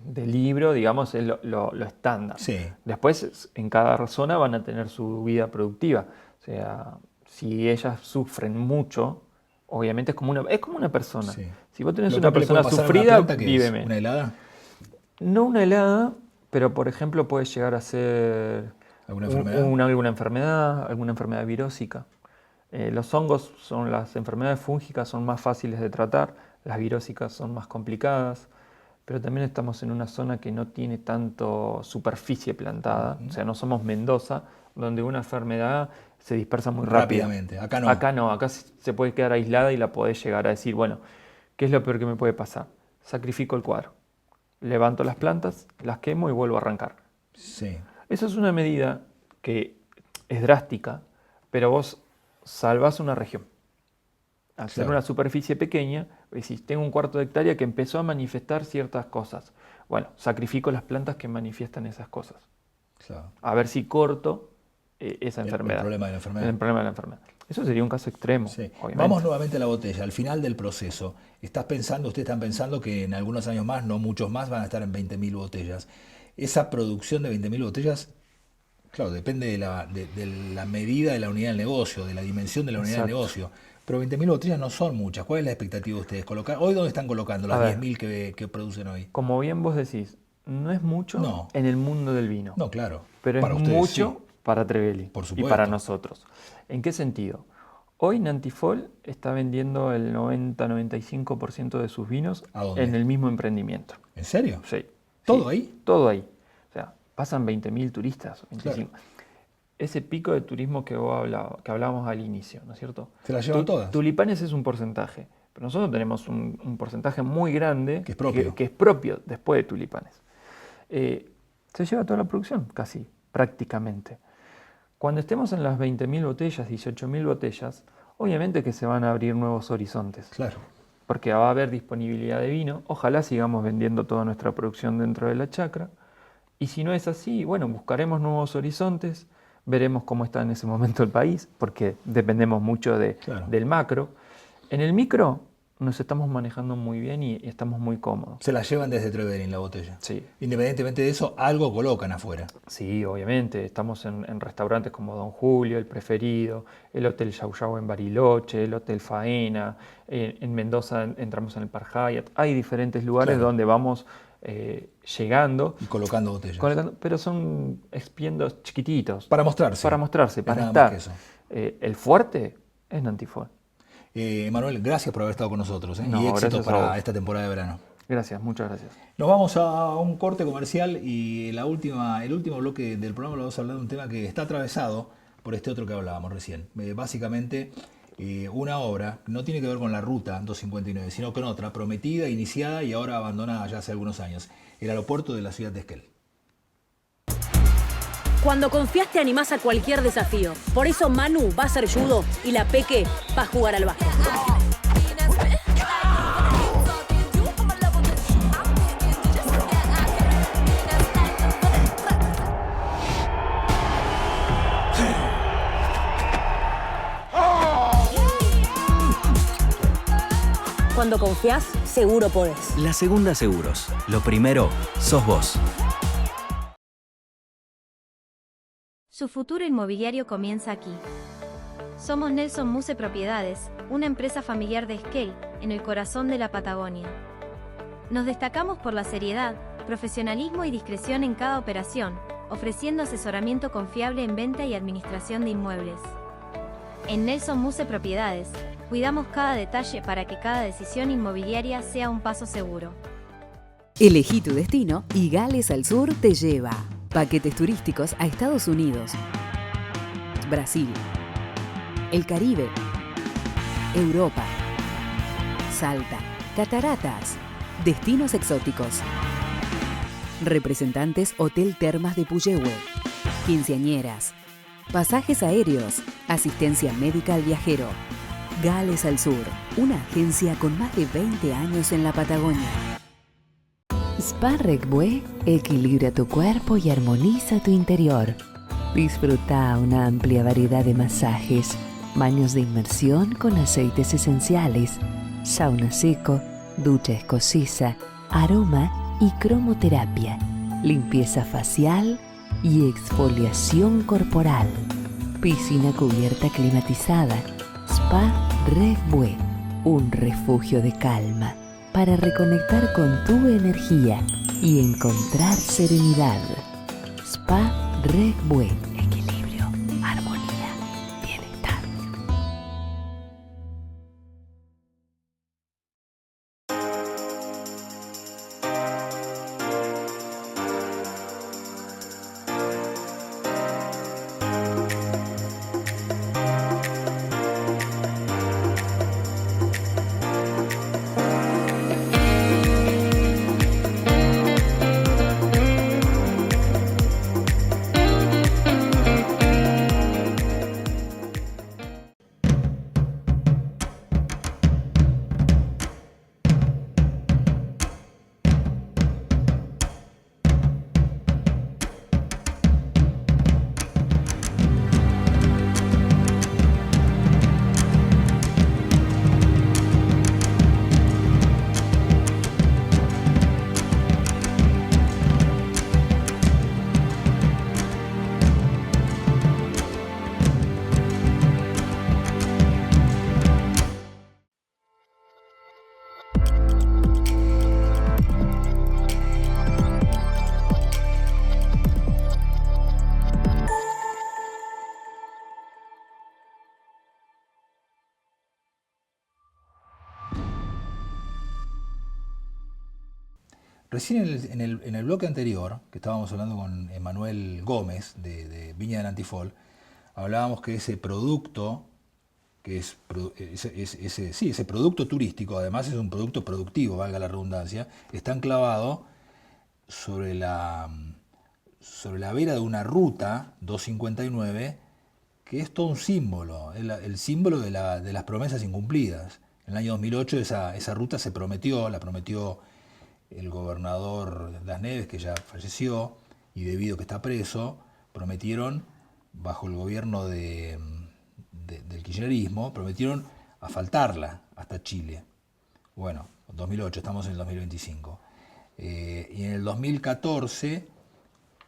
de libro, digamos, es lo estándar. Sí. Después, en cada zona van a tener su vida productiva. O sea, si ellas sufren mucho, obviamente es como una persona. Sí. Si vos tenés una persona sufrida, vive menos. ¿Una helada? No una helada, pero por ejemplo puede llegar a ser ¿alguna enfermedad? Alguna enfermedad virósica. Los hongos las enfermedades fúngicas son más fáciles de tratar, las virósicas son más complicadas, pero también estamos en una zona que no tiene tanto superficie plantada, o sea, no somos Mendoza, donde una enfermedad se dispersa muy rápidamente. Acá no. Acá no, acá se puede quedar aislada y la podés llegar a decir, bueno, ¿qué es lo peor que me puede pasar? Sacrifico el cuadro, levanto las plantas, las quemo y vuelvo a arrancar. Sí. Esa es una medida que es drástica, pero vos salvás una región. Al ser una superficie pequeña, decís, tengo 1/4 de hectárea que empezó a manifestar ciertas cosas. Bueno, sacrifico las plantas que manifiestan esas cosas. Claro. A ver si corto esa enfermedad. El problema de la enfermedad. El problema de la enfermedad. Eso sería un caso extremo. Sí. Vamos nuevamente a la botella, al final del proceso. Ustedes están pensando que en algunos años más, no muchos más, van a estar en 20.000 botellas. Esa producción de 20.000 botellas, claro, depende de la medida de la unidad del negocio, de la dimensión de la unidad del negocio. Pero 20.000 botellas no son muchas. ¿Cuál es la expectativa de ustedes? ¿Hoy dónde están colocando las 10.000 que producen hoy? Como bien vos decís, no es mucho en el mundo del vino. No, claro. Pero para es ustedes, mucho para Trevelli por supuesto. Y para nosotros. ¿En qué sentido? Hoy Nantifol está vendiendo el 90-95% de sus vinos en el mismo emprendimiento. ¿En serio? Sí. ¿Todo ahí? Todo ahí. O sea, pasan 20.000 turistas, 25. Claro. ese pico de turismo que hablábamos al inicio, ¿no es cierto? Se las llevan todas. Tulipanes es un porcentaje, pero nosotros tenemos un porcentaje muy grande que es propio, que es propio después de Tulipanes. Se lleva toda la producción, casi, prácticamente. Cuando estemos en las 20.000 botellas, 18.000 botellas, obviamente que se van a abrir nuevos horizontes. Claro. Porque va a haber disponibilidad de vino. Ojalá sigamos vendiendo toda nuestra producción dentro de la chacra. Y si no es así, bueno, buscaremos nuevos horizontes, veremos cómo está en ese momento el país, porque dependemos mucho del macro. En el micro nos estamos manejando muy bien y estamos muy cómodos. Se la llevan desde Trevelin la botella. Sí. Independientemente de eso, algo colocan afuera. Sí, obviamente. Estamos en restaurantes como Don Julio, El Preferido, el Hotel Yau Yau en Bariloche, el Hotel Faena. En Mendoza entramos en el Park Hyatt. Hay diferentes lugares donde vamos llegando. Y colocando botellas. Pero son expiendos chiquititos. Para mostrarse. Para estar. El fuerte es Nanti Fall. Manuel, gracias por haber estado con nosotros No, y éxito para esta temporada de verano. Gracias, muchas gracias. Nos vamos a un corte comercial y el último bloque del programa lo vamos a hablar de un tema que está atravesado por este otro que hablábamos recién. Básicamente una obra no tiene que ver con la ruta 259, sino con otra prometida, iniciada y ahora abandonada ya hace algunos años. El aeropuerto de la ciudad de Esquel. Cuando confías te animás a cualquier desafío. Por eso Manu va a hacer judo y la Peque va a jugar al básquet. Cuando confías, seguro podés. La Segunda Seguros. Lo primero, sos vos. Su futuro inmobiliario comienza aquí. Somos Nelson Muse Propiedades, una empresa familiar de Esquel, en el corazón de la Patagonia. Nos destacamos por la seriedad, profesionalismo y discreción en cada operación, ofreciendo asesoramiento confiable en venta y administración de inmuebles. En Nelson Muse Propiedades, cuidamos cada detalle para que cada decisión inmobiliaria sea un paso seguro. Elegí tu destino y Gales al Sur te lleva. Paquetes turísticos a Estados Unidos, Brasil, el Caribe, Europa, Salta, cataratas, destinos exóticos. Representantes Hotel Termas de Puyehue, quinceañeras, pasajes aéreos, asistencia médica al viajero. Gales al Sur, una agencia con más de 20 años en la Patagonia. Spa Regbue equilibra tu cuerpo y armoniza tu interior. Disfruta una amplia variedad de masajes, baños de inmersión con aceites esenciales, sauna seco, ducha escocesa, aroma y cromoterapia, limpieza facial y exfoliación corporal. Piscina cubierta climatizada. Spa Regbue, un refugio de calma para reconectar con tu energía y encontrar serenidad. Spa Regbue. Equilibrio, armonía, bienestar. Recién en el bloque anterior, que estábamos hablando con Emanuel Gómez de Viña de Nanti Fall, hablábamos que ese producto, que ese producto turístico, además es un producto productivo, valga la redundancia, está enclavado sobre la vera de una ruta 259, que es todo un símbolo, el símbolo de las promesas incumplidas. En el año 2008 esa ruta la prometió el gobernador Das Neves, que ya falleció, y debido a que está preso, prometieron, bajo el gobierno del kirchnerismo, prometieron asfaltarla hasta Chile. Bueno, 2008, estamos en el 2025. Y en el 2014,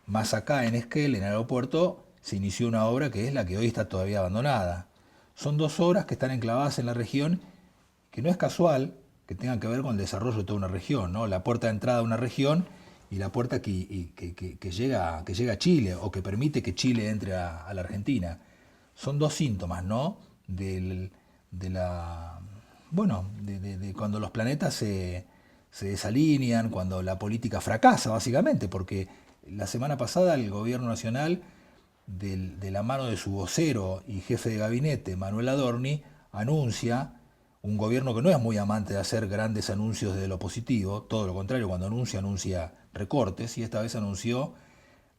más acá en Esquel, en el aeropuerto, se inició una obra que es la que hoy está todavía abandonada. Son 2 obras que están enclavadas en la región, que no es casual que tengan que ver con el desarrollo de toda una región, ¿no? La puerta de entrada a una región y la puerta que llega a Chile, o que permite que Chile entre a la Argentina. Son 2 síntomas, ¿no? De cuando los planetas se desalinean, cuando la política fracasa, básicamente, porque la semana pasada el gobierno nacional, de la mano de su vocero y jefe de gabinete, Manuel Adorni, anuncia un gobierno que no es muy amante de hacer grandes anuncios desde lo positivo, todo lo contrario, cuando anuncia recortes, y esta vez anunció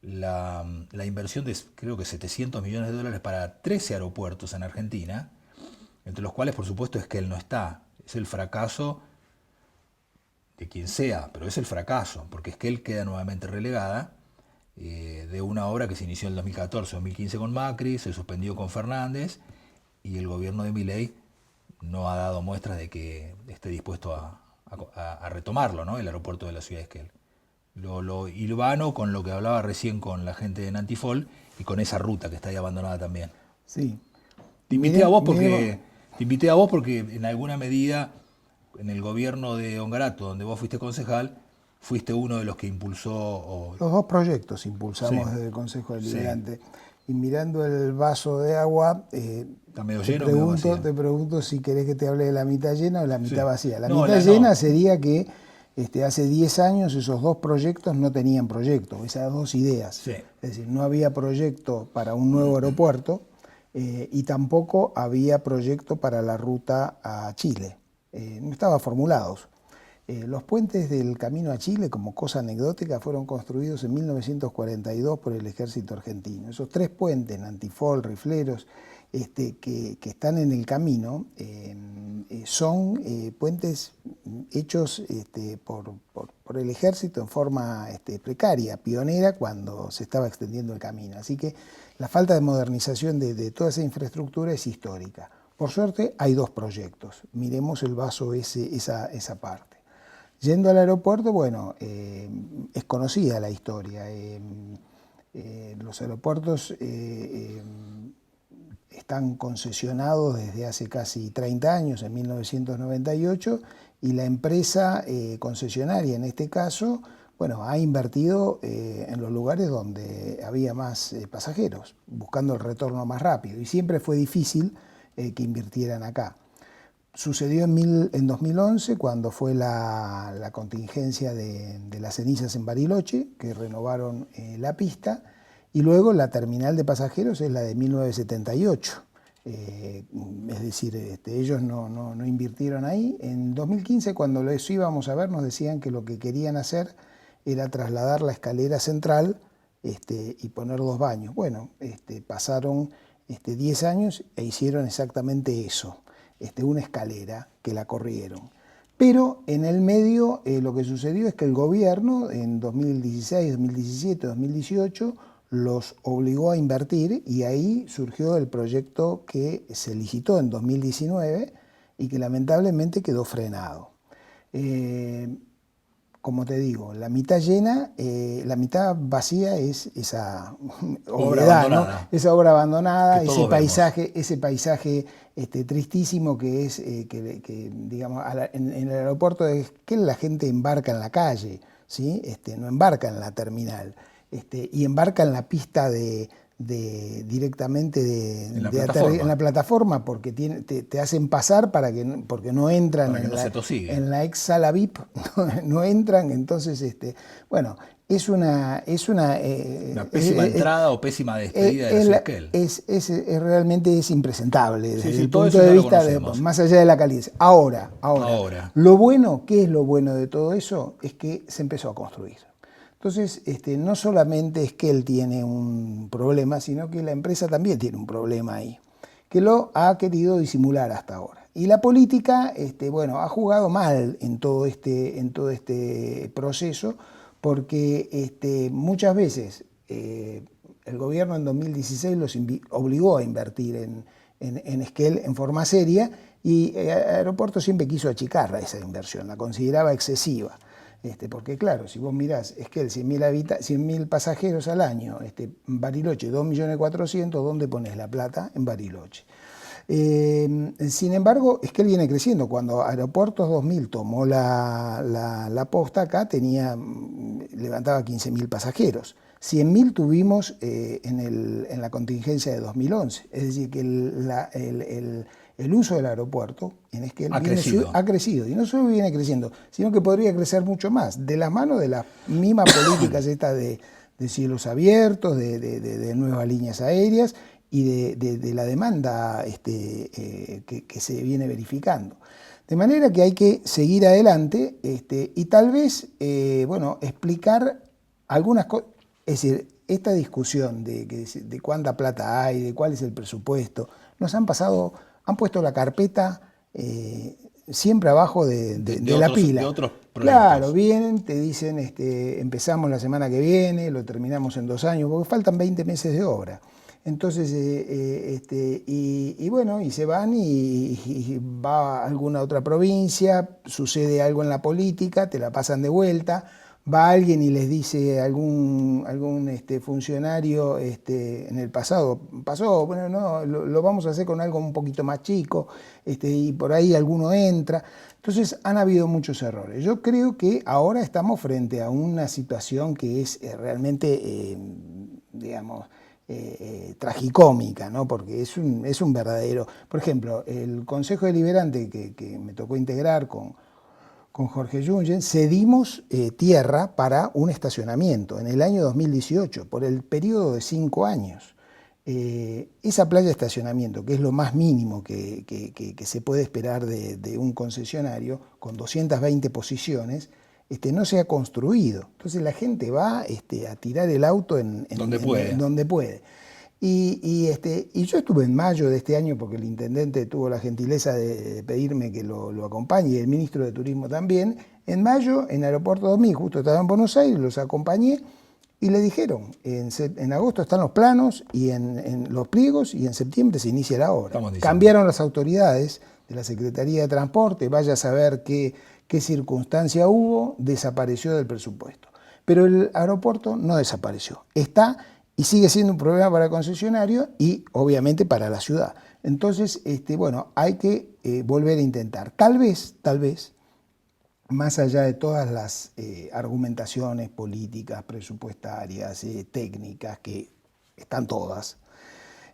la inversión de creo que $700 millones para 13 aeropuertos en Argentina, entre los cuales por supuesto Esquel no está. Es el fracaso de quien sea, pero es el fracaso, porque Esquel queda nuevamente relegada de una obra que se inició en el 2014-2015 con Macri, se suspendió con Fernández, y el gobierno de Milei no ha dado muestras de que esté dispuesto a retomarlo, ¿no? El aeropuerto de la ciudad de Esquel. Lo hilvano con lo que hablaba recién con la gente de Nantifol y con esa ruta que está ahí abandonada también. Sí. Te invité a vos porque en alguna medida en el gobierno de Ongarato, donde vos fuiste concejal, fuiste uno de los que impulsó... Los 2 proyectos impulsamos desde el Consejo Deliberante. Sí. Y mirando el vaso de agua, ¿está medio lleno, te pregunto si querés que te hable de la mitad llena o la mitad vacía. La mitad llena sería que hace 10 años esos 2 proyectos no tenían proyecto, esas 2 ideas. Sí. Es decir, no había proyecto para un nuevo aeropuerto y tampoco había proyecto para la ruta a Chile. No estaban formulados. Los puentes del camino a Chile, como cosa anecdótica, fueron construidos en 1942 por el ejército argentino. Esos 3 puentes, Nantifol, Rifleros, que están en el camino, son puentes hechos por el ejército en forma precaria, pionera, cuando se estaba extendiendo el camino. Así que la falta de modernización de toda esa infraestructura es histórica. Por suerte hay 2 proyectos. Miremos el vaso esa parte. Yendo al aeropuerto, bueno, es conocida la historia. Los aeropuertos están concesionados desde hace casi 30 años, en 1998, y la empresa concesionaria, en este caso, bueno, ha invertido en los lugares donde había más pasajeros, buscando el retorno más rápido, y siempre fue difícil que invirtieran acá. Sucedió en 2011, cuando fue la contingencia de las cenizas en Bariloche, que renovaron la pista, y luego la terminal de pasajeros es la de 1978. Es decir, ellos no invirtieron ahí. En 2015, cuando los íbamos a ver, nos decían que lo que querían hacer era trasladar la escalera central y poner 2 baños. Bueno, pasaron 10 años e hicieron exactamente eso. Una escalera que la corrieron. Pero en el medio lo que sucedió es que el gobierno en 2016, 2017, 2018 los obligó a invertir, y ahí surgió el proyecto que se licitó en 2019 y que lamentablemente quedó frenado. Como te digo, la mitad llena, la mitad vacía es esa obra abandonada, ¿no? Esa obra abandonada, ese paisaje tristísimo que es que digamos, en el aeropuerto es que la gente embarca en la calle, ¿sí? No embarca en la terminal, y embarca en la pista directamente en la plataforma, porque te hacen pasar porque no entran en la ex sala VIP, no entran. Entonces, bueno, una pésima entrada o pésima despedida de la Esquel. Realmente es impresentable desde el punto de vista más allá de la calidez. Ahora. Lo bueno, ¿qué es lo bueno de todo eso? Es que se empezó a construir. Entonces, no solamente Esquel tiene un problema, sino que la empresa también tiene un problema ahí, que lo ha querido disimular hasta ahora. Y la política, ha jugado mal en todo este proceso, porque muchas veces el gobierno en 2016 los obligó a invertir en Esquel en forma seria, y Aeropuertos siempre quiso achicar esa inversión, la consideraba excesiva. Porque claro, si vos mirás, Esquel 100.000 pasajeros al año, Bariloche 2.400.000, ¿dónde pones la plata? En Bariloche. Sin embargo, Esquel viene creciendo. Cuando Aeropuertos 2000 tomó la posta acá, levantaba 15.000 pasajeros. 100.000 tuvimos en la contingencia de 2011. Es decir, que el uso del aeropuerto en Esquel ha crecido. Y no solo viene creciendo, sino que podría crecer mucho más. De la mano de las mismas políticas estas de cielos abiertos, de nuevas líneas aéreas, y de la demanda que se viene verificando. De manera que hay que seguir adelante y tal vez explicar algunas cosas. Es decir, esta discusión de cuánta plata hay, de cuál es el presupuesto, han puesto la carpeta siempre abajo de la pila. De otros proyectos. Claro, vienen, te dicen empezamos la semana que viene, lo terminamos en 2 años, porque faltan 20 meses de obra. Entonces, y se van y va a alguna otra provincia, sucede algo en la política, te la pasan de vuelta, va alguien y les dice algún funcionario en el pasado, lo vamos a hacer con algo un poquito más chico, y por ahí alguno entra. Entonces han habido muchos errores. Yo creo que ahora estamos frente a una situación que es realmente, tragicómica, ¿no? Porque es un verdadero... Por ejemplo, el Consejo Deliberante que me tocó integrar con Jorge Jungen, cedimos tierra para un estacionamiento en el año 2018, por el periodo de 5 años. Esa playa de estacionamiento, que es lo más mínimo que se puede esperar de un concesionario, con 220 posiciones, no se ha construido. Entonces la gente va a tirar el auto en donde puede. Y yo estuve en mayo de este año, porque el intendente tuvo la gentileza de pedirme que lo acompañe, y el ministro de Turismo también. En mayo, en Aeropuerto 2000, justo estaba en Buenos Aires, los acompañé y le dijeron, en agosto están los planos y en los pliegos, y en septiembre se inicia la obra. Cambiaron las autoridades de la Secretaría de Transporte, vaya a saber qué circunstancia hubo, desapareció del presupuesto. Pero el aeropuerto no desapareció, está y sigue siendo un problema para el concesionario y obviamente para la ciudad. Entonces, hay que volver a intentar. Tal vez, más allá de todas las argumentaciones políticas, presupuestarias, técnicas, que están todas,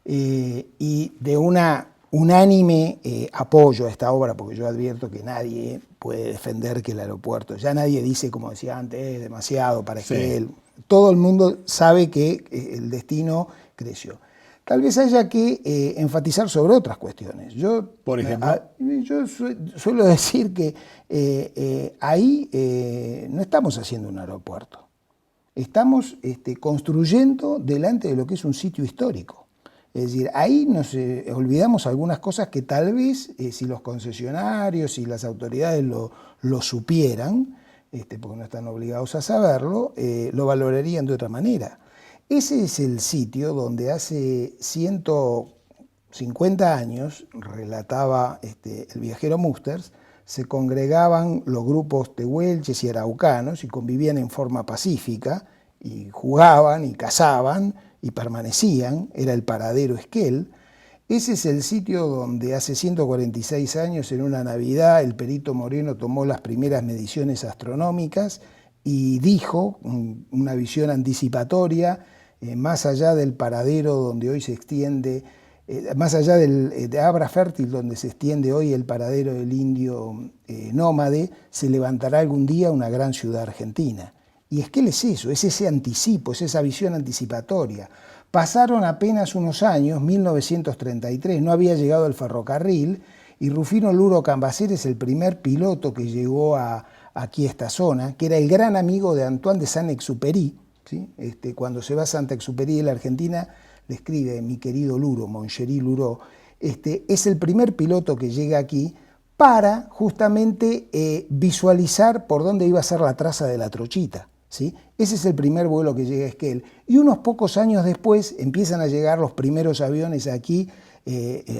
y de una unánime apoyo a esta obra, porque yo advierto que nadie puede defender que el aeropuerto, ya nadie dice, como decía antes, es demasiado para Esquel. Todo el mundo sabe que el destino creció. Tal vez haya que enfatizar sobre otras cuestiones. Por ejemplo, yo suelo decir que ahí no estamos haciendo un aeropuerto. Estamos construyendo delante de lo que es un sitio histórico. Es decir, ahí nos olvidamos algunas cosas que tal vez, si los concesionarios y las autoridades lo supieran, porque no están obligados a saberlo, lo valorarían de otra manera. Ese es el sitio donde hace 150 años, relataba el viajero Musters, se congregaban los grupos tehuelches y araucanos y convivían en forma pacífica, y jugaban y cazaban y permanecían, era el paradero Esquel. Ese es el sitio donde hace 146 años, en una Navidad, el perito Moreno tomó las primeras mediciones astronómicas y dijo, una visión anticipatoria, más allá del paradero donde hoy se extiende, más allá de Abra Fértil, donde se extiende hoy el paradero del indio nómade, se levantará algún día una gran ciudad argentina. Y Esquel es eso, es ese anticipo, es esa visión anticipatoria. Pasaron apenas unos años, 1933, no había llegado el ferrocarril, y Rufino Luro Cambaceres es el primer piloto que llegó aquí a esta zona, que era el gran amigo de Antoine de Saint-Exupéry, ¿sí? Cuando se va a Saint-Exupéry de la Argentina, le escribe mi querido Luro, Monchery Luro, es el primer piloto que llega aquí para justamente visualizar por dónde iba a ser la traza de la Trochita, ¿sí? Ese es el primer vuelo que llega a Esquel. Y unos pocos años después empiezan a llegar los primeros aviones aquí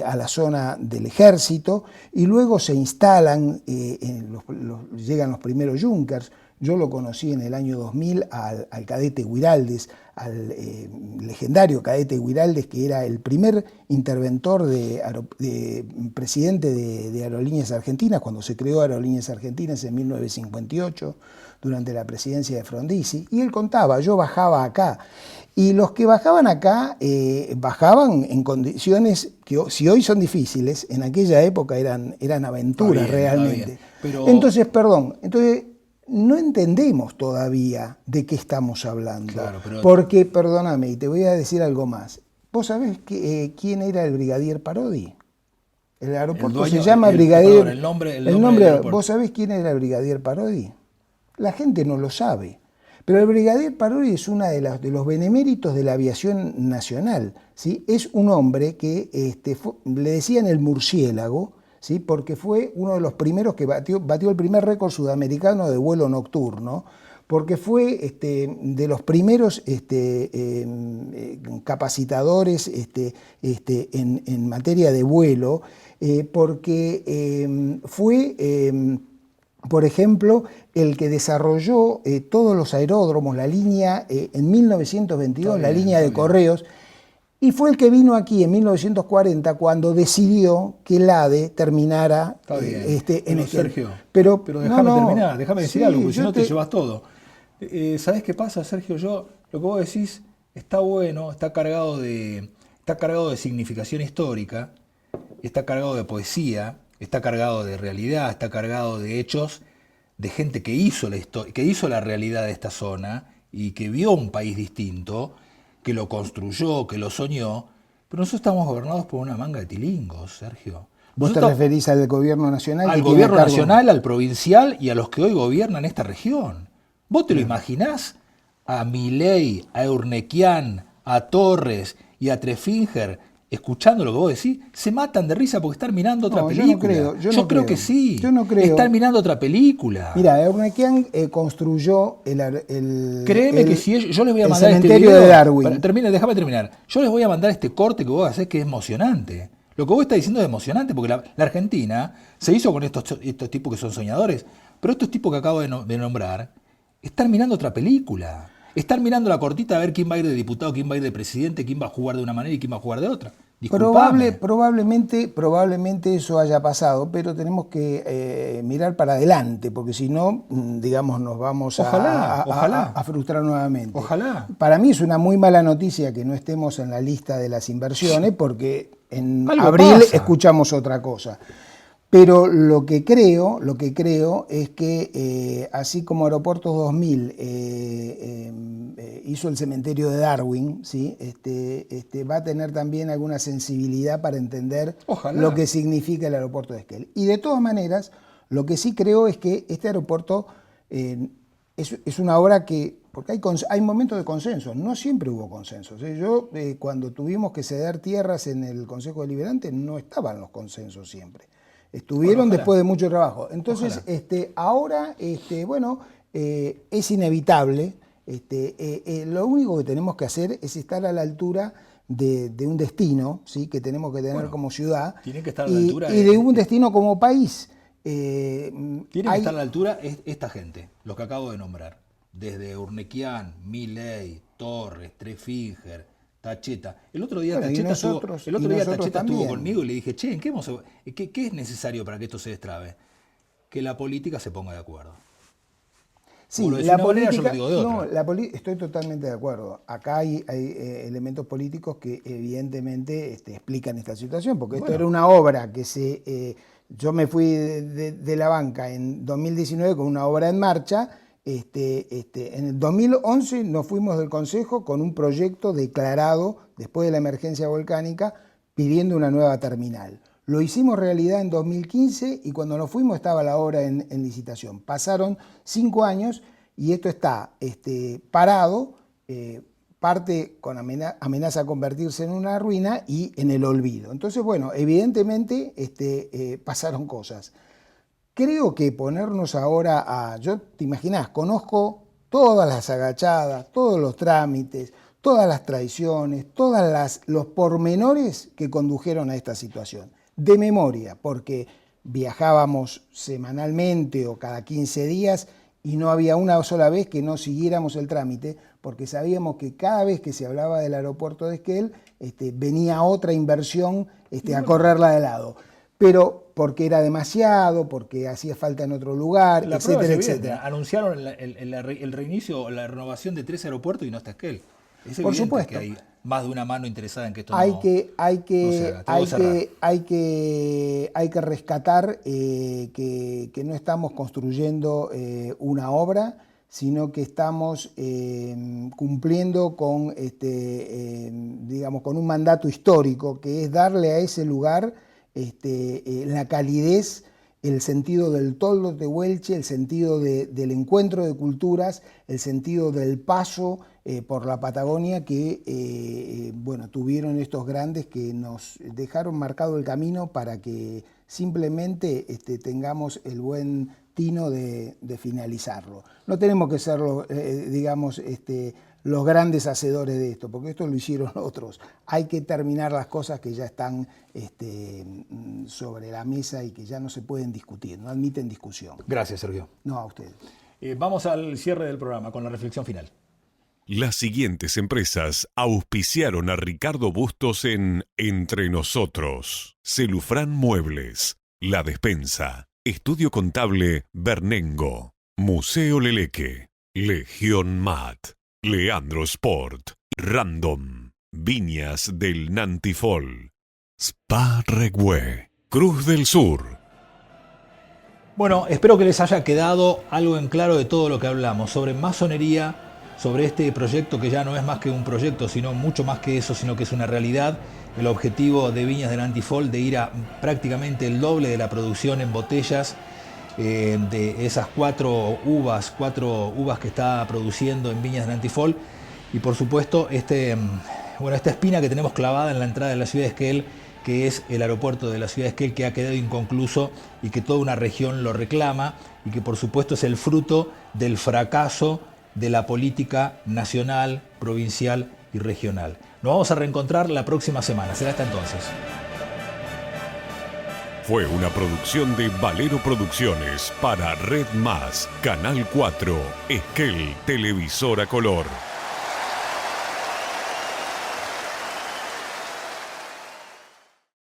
a la zona del ejército, y luego se instalan, llegan los primeros Junkers. Yo lo conocí en el año 2000 al cadete Guiraldes, al legendario cadete Guiraldes, que era el primer interventor presidente de Aerolíneas Argentinas, cuando se creó Aerolíneas Argentinas en 1958, durante la presidencia de Frondizi, y él contaba, yo bajaba acá, y los que bajaban acá bajaban en condiciones que si hoy son difíciles, en aquella época eran aventuras realmente. Pero... Entonces no entendemos todavía de qué estamos hablando. Claro, porque, perdóname, y te voy a decir algo más. ¿Vos sabés quién era el brigadier Parodi? El aeropuerto se llama Brigadier... Perdón, el nombre ¿vos sabés quién era el brigadier Parodi? La gente no lo sabe. Pero el brigadier Parodi es uno de los beneméritos de la aviación nacional, ¿sí? Es un hombre que le decían el murciélago, ¿sí? Porque fue uno de los primeros que batió el primer récord sudamericano de vuelo nocturno, porque fue de los primeros capacitadores en materia de vuelo, porque fue... por ejemplo, el que desarrolló todos los aeródromos, la línea, en 1922, la línea de Correos, y fue el que vino aquí en 1940 cuando decidió que el ADE terminara en el... Sergio, pero déjame terminar, déjame decir algo, porque si no te llevas todo. ¿Sabés qué pasa, Sergio? Lo que vos decís está bueno, está cargado de significación histórica, está cargado de poesía, está cargado de realidad, está cargado de hechos, de gente que hizo la realidad de esta zona y que vio un país distinto, que lo construyó, que lo soñó, pero nosotros estamos gobernados por una manga de tilingos, Sergio. ¿Vos te referís al gobierno nacional? Al gobierno nacional, al provincial y a los que hoy gobiernan esta región. ¿Vos te lo imaginás a Milei, a Urnequian, a Torres y a Trefinger escuchando lo que vos decís? Se matan de risa porque están mirando otra película. Yo creo que sí. Yo no creo. Están mirando otra película. Mira, Urnequian construyó Créeme que si yo les voy a mandar este video de Darwin. Déjame terminar. Yo les voy a mandar este corte que vos hacés que es emocionante. Lo que vos estás diciendo es emocionante porque la Argentina se hizo con estos tipos que son soñadores, pero estos tipos que acabo de nombrar están mirando otra película. Están mirando la cortita a ver quién va a ir de diputado, quién va a ir de presidente, quién va a jugar de una manera y quién va a jugar de otra. Probablemente eso haya pasado, pero tenemos que mirar para adelante, porque si no, digamos, nos vamos a frustrar nuevamente. Ojalá. Para mí es una muy mala noticia que no estemos en la lista de las inversiones, porque en abril escuchamos otra cosa. Pero lo que creo es que así como Aeropuertos 2000 hizo el cementerio de Darwin, ¿sí? Va a tener también alguna sensibilidad para entender lo que significa el aeropuerto de Esquel. Y de todas maneras, lo que sí creo es que este aeropuerto es una obra que, porque hay momentos de consenso, no siempre hubo consensos. Yo, cuando tuvimos que ceder tierras en el Consejo Deliberante, no estaban los consensos siempre. Estuvieron después de mucho trabajo. Entonces, ahora, es inevitable. Lo único que tenemos que hacer es estar a la altura de un destino, ¿sí? Que tenemos que tener como ciudad. Tiene que estar a la altura y de un destino como país. Tiene que estar a la altura esta gente, los que acabo de nombrar. Desde Urnequian, Milei, Torres, Trefinger, Tacheta. El otro día Tacheta estuvo conmigo y le dije, che, ¿qué es necesario para que esto se destrabe? Que la política se ponga de acuerdo. Sí, la política, estoy totalmente de acuerdo. Acá hay elementos políticos que evidentemente explican esta situación, porque esto era una obra que yo me fui de la banca en 2019 con una obra en marcha, En el 2011 nos fuimos del Consejo con un proyecto declarado, después de la emergencia volcánica, pidiendo una nueva terminal. Lo hicimos realidad en 2015 y cuando nos fuimos estaba la obra en licitación. Pasaron 5 años y esto está parado, parte con amenaza a convertirse en una ruina y en el olvido. Entonces, bueno, evidentemente pasaron cosas. Creo que ponernos ahora yo te imaginás, conozco todas las agachadas, todos los trámites, todas las traiciones, todos los pormenores que condujeron a esta situación. De memoria, porque viajábamos semanalmente o cada 15 días y no había una sola vez que no siguiéramos el trámite, porque sabíamos que cada vez que se hablaba del aeropuerto de Esquel, venía otra inversión a correrla de lado. Pero porque era demasiado, porque hacía falta en otro lugar, etcétera, etcétera. Anunciaron el reinicio o la renovación de 3 aeropuertos y no está Esquel. Es por supuesto que hay más de una mano interesada en que esto hay que rescatar que no estamos construyendo una obra, sino que estamos cumpliendo con con un mandato histórico, que es darle a ese lugar la calidez, el sentido del toldo de Tehuelche, el sentido del encuentro de culturas, el sentido del paso por la Patagonia que tuvieron estos grandes que nos dejaron marcado el camino para que simplemente tengamos el buen tino de finalizarlo. No tenemos que ser los grandes hacedores de esto, porque esto lo hicieron otros. Hay que terminar las cosas que ya están sobre la mesa y que ya no se pueden discutir, no admiten discusión. Gracias, Sergio. No, a ustedes. Vamos al cierre del programa con la reflexión final. Las siguientes empresas auspiciaron a Ricardo Bustos en Entre Nosotros: Celufrán Muebles, La Despensa, Estudio Contable Bernengo, Museo Leleque, Legión Mat, Leandro Sport, Random, Viñas del Nantifol, Spa Regüe, Cruz del Sur. Bueno, espero que les haya quedado algo en claro de todo lo que hablamos sobre masonería, sobre este proyecto que ya no es más que un proyecto, sino mucho más que eso, sino que es una realidad. El objetivo de Viñas del Nantifol de ir a prácticamente el doble de la producción en botellas, de esas 4 uvas que está produciendo en Viñas del Nantifol, y por supuesto esta espina que tenemos clavada en la entrada de la ciudad de Esquel, que es el aeropuerto de la ciudad de Esquel, que ha quedado inconcluso y que toda una región lo reclama, y que por supuesto es el fruto del fracaso de la política nacional, provincial y regional. Nos vamos a reencontrar la próxima semana. Será hasta entonces. Fue una producción de Valero Producciones para Red Más, Canal 4, Esquel, Televisora Color.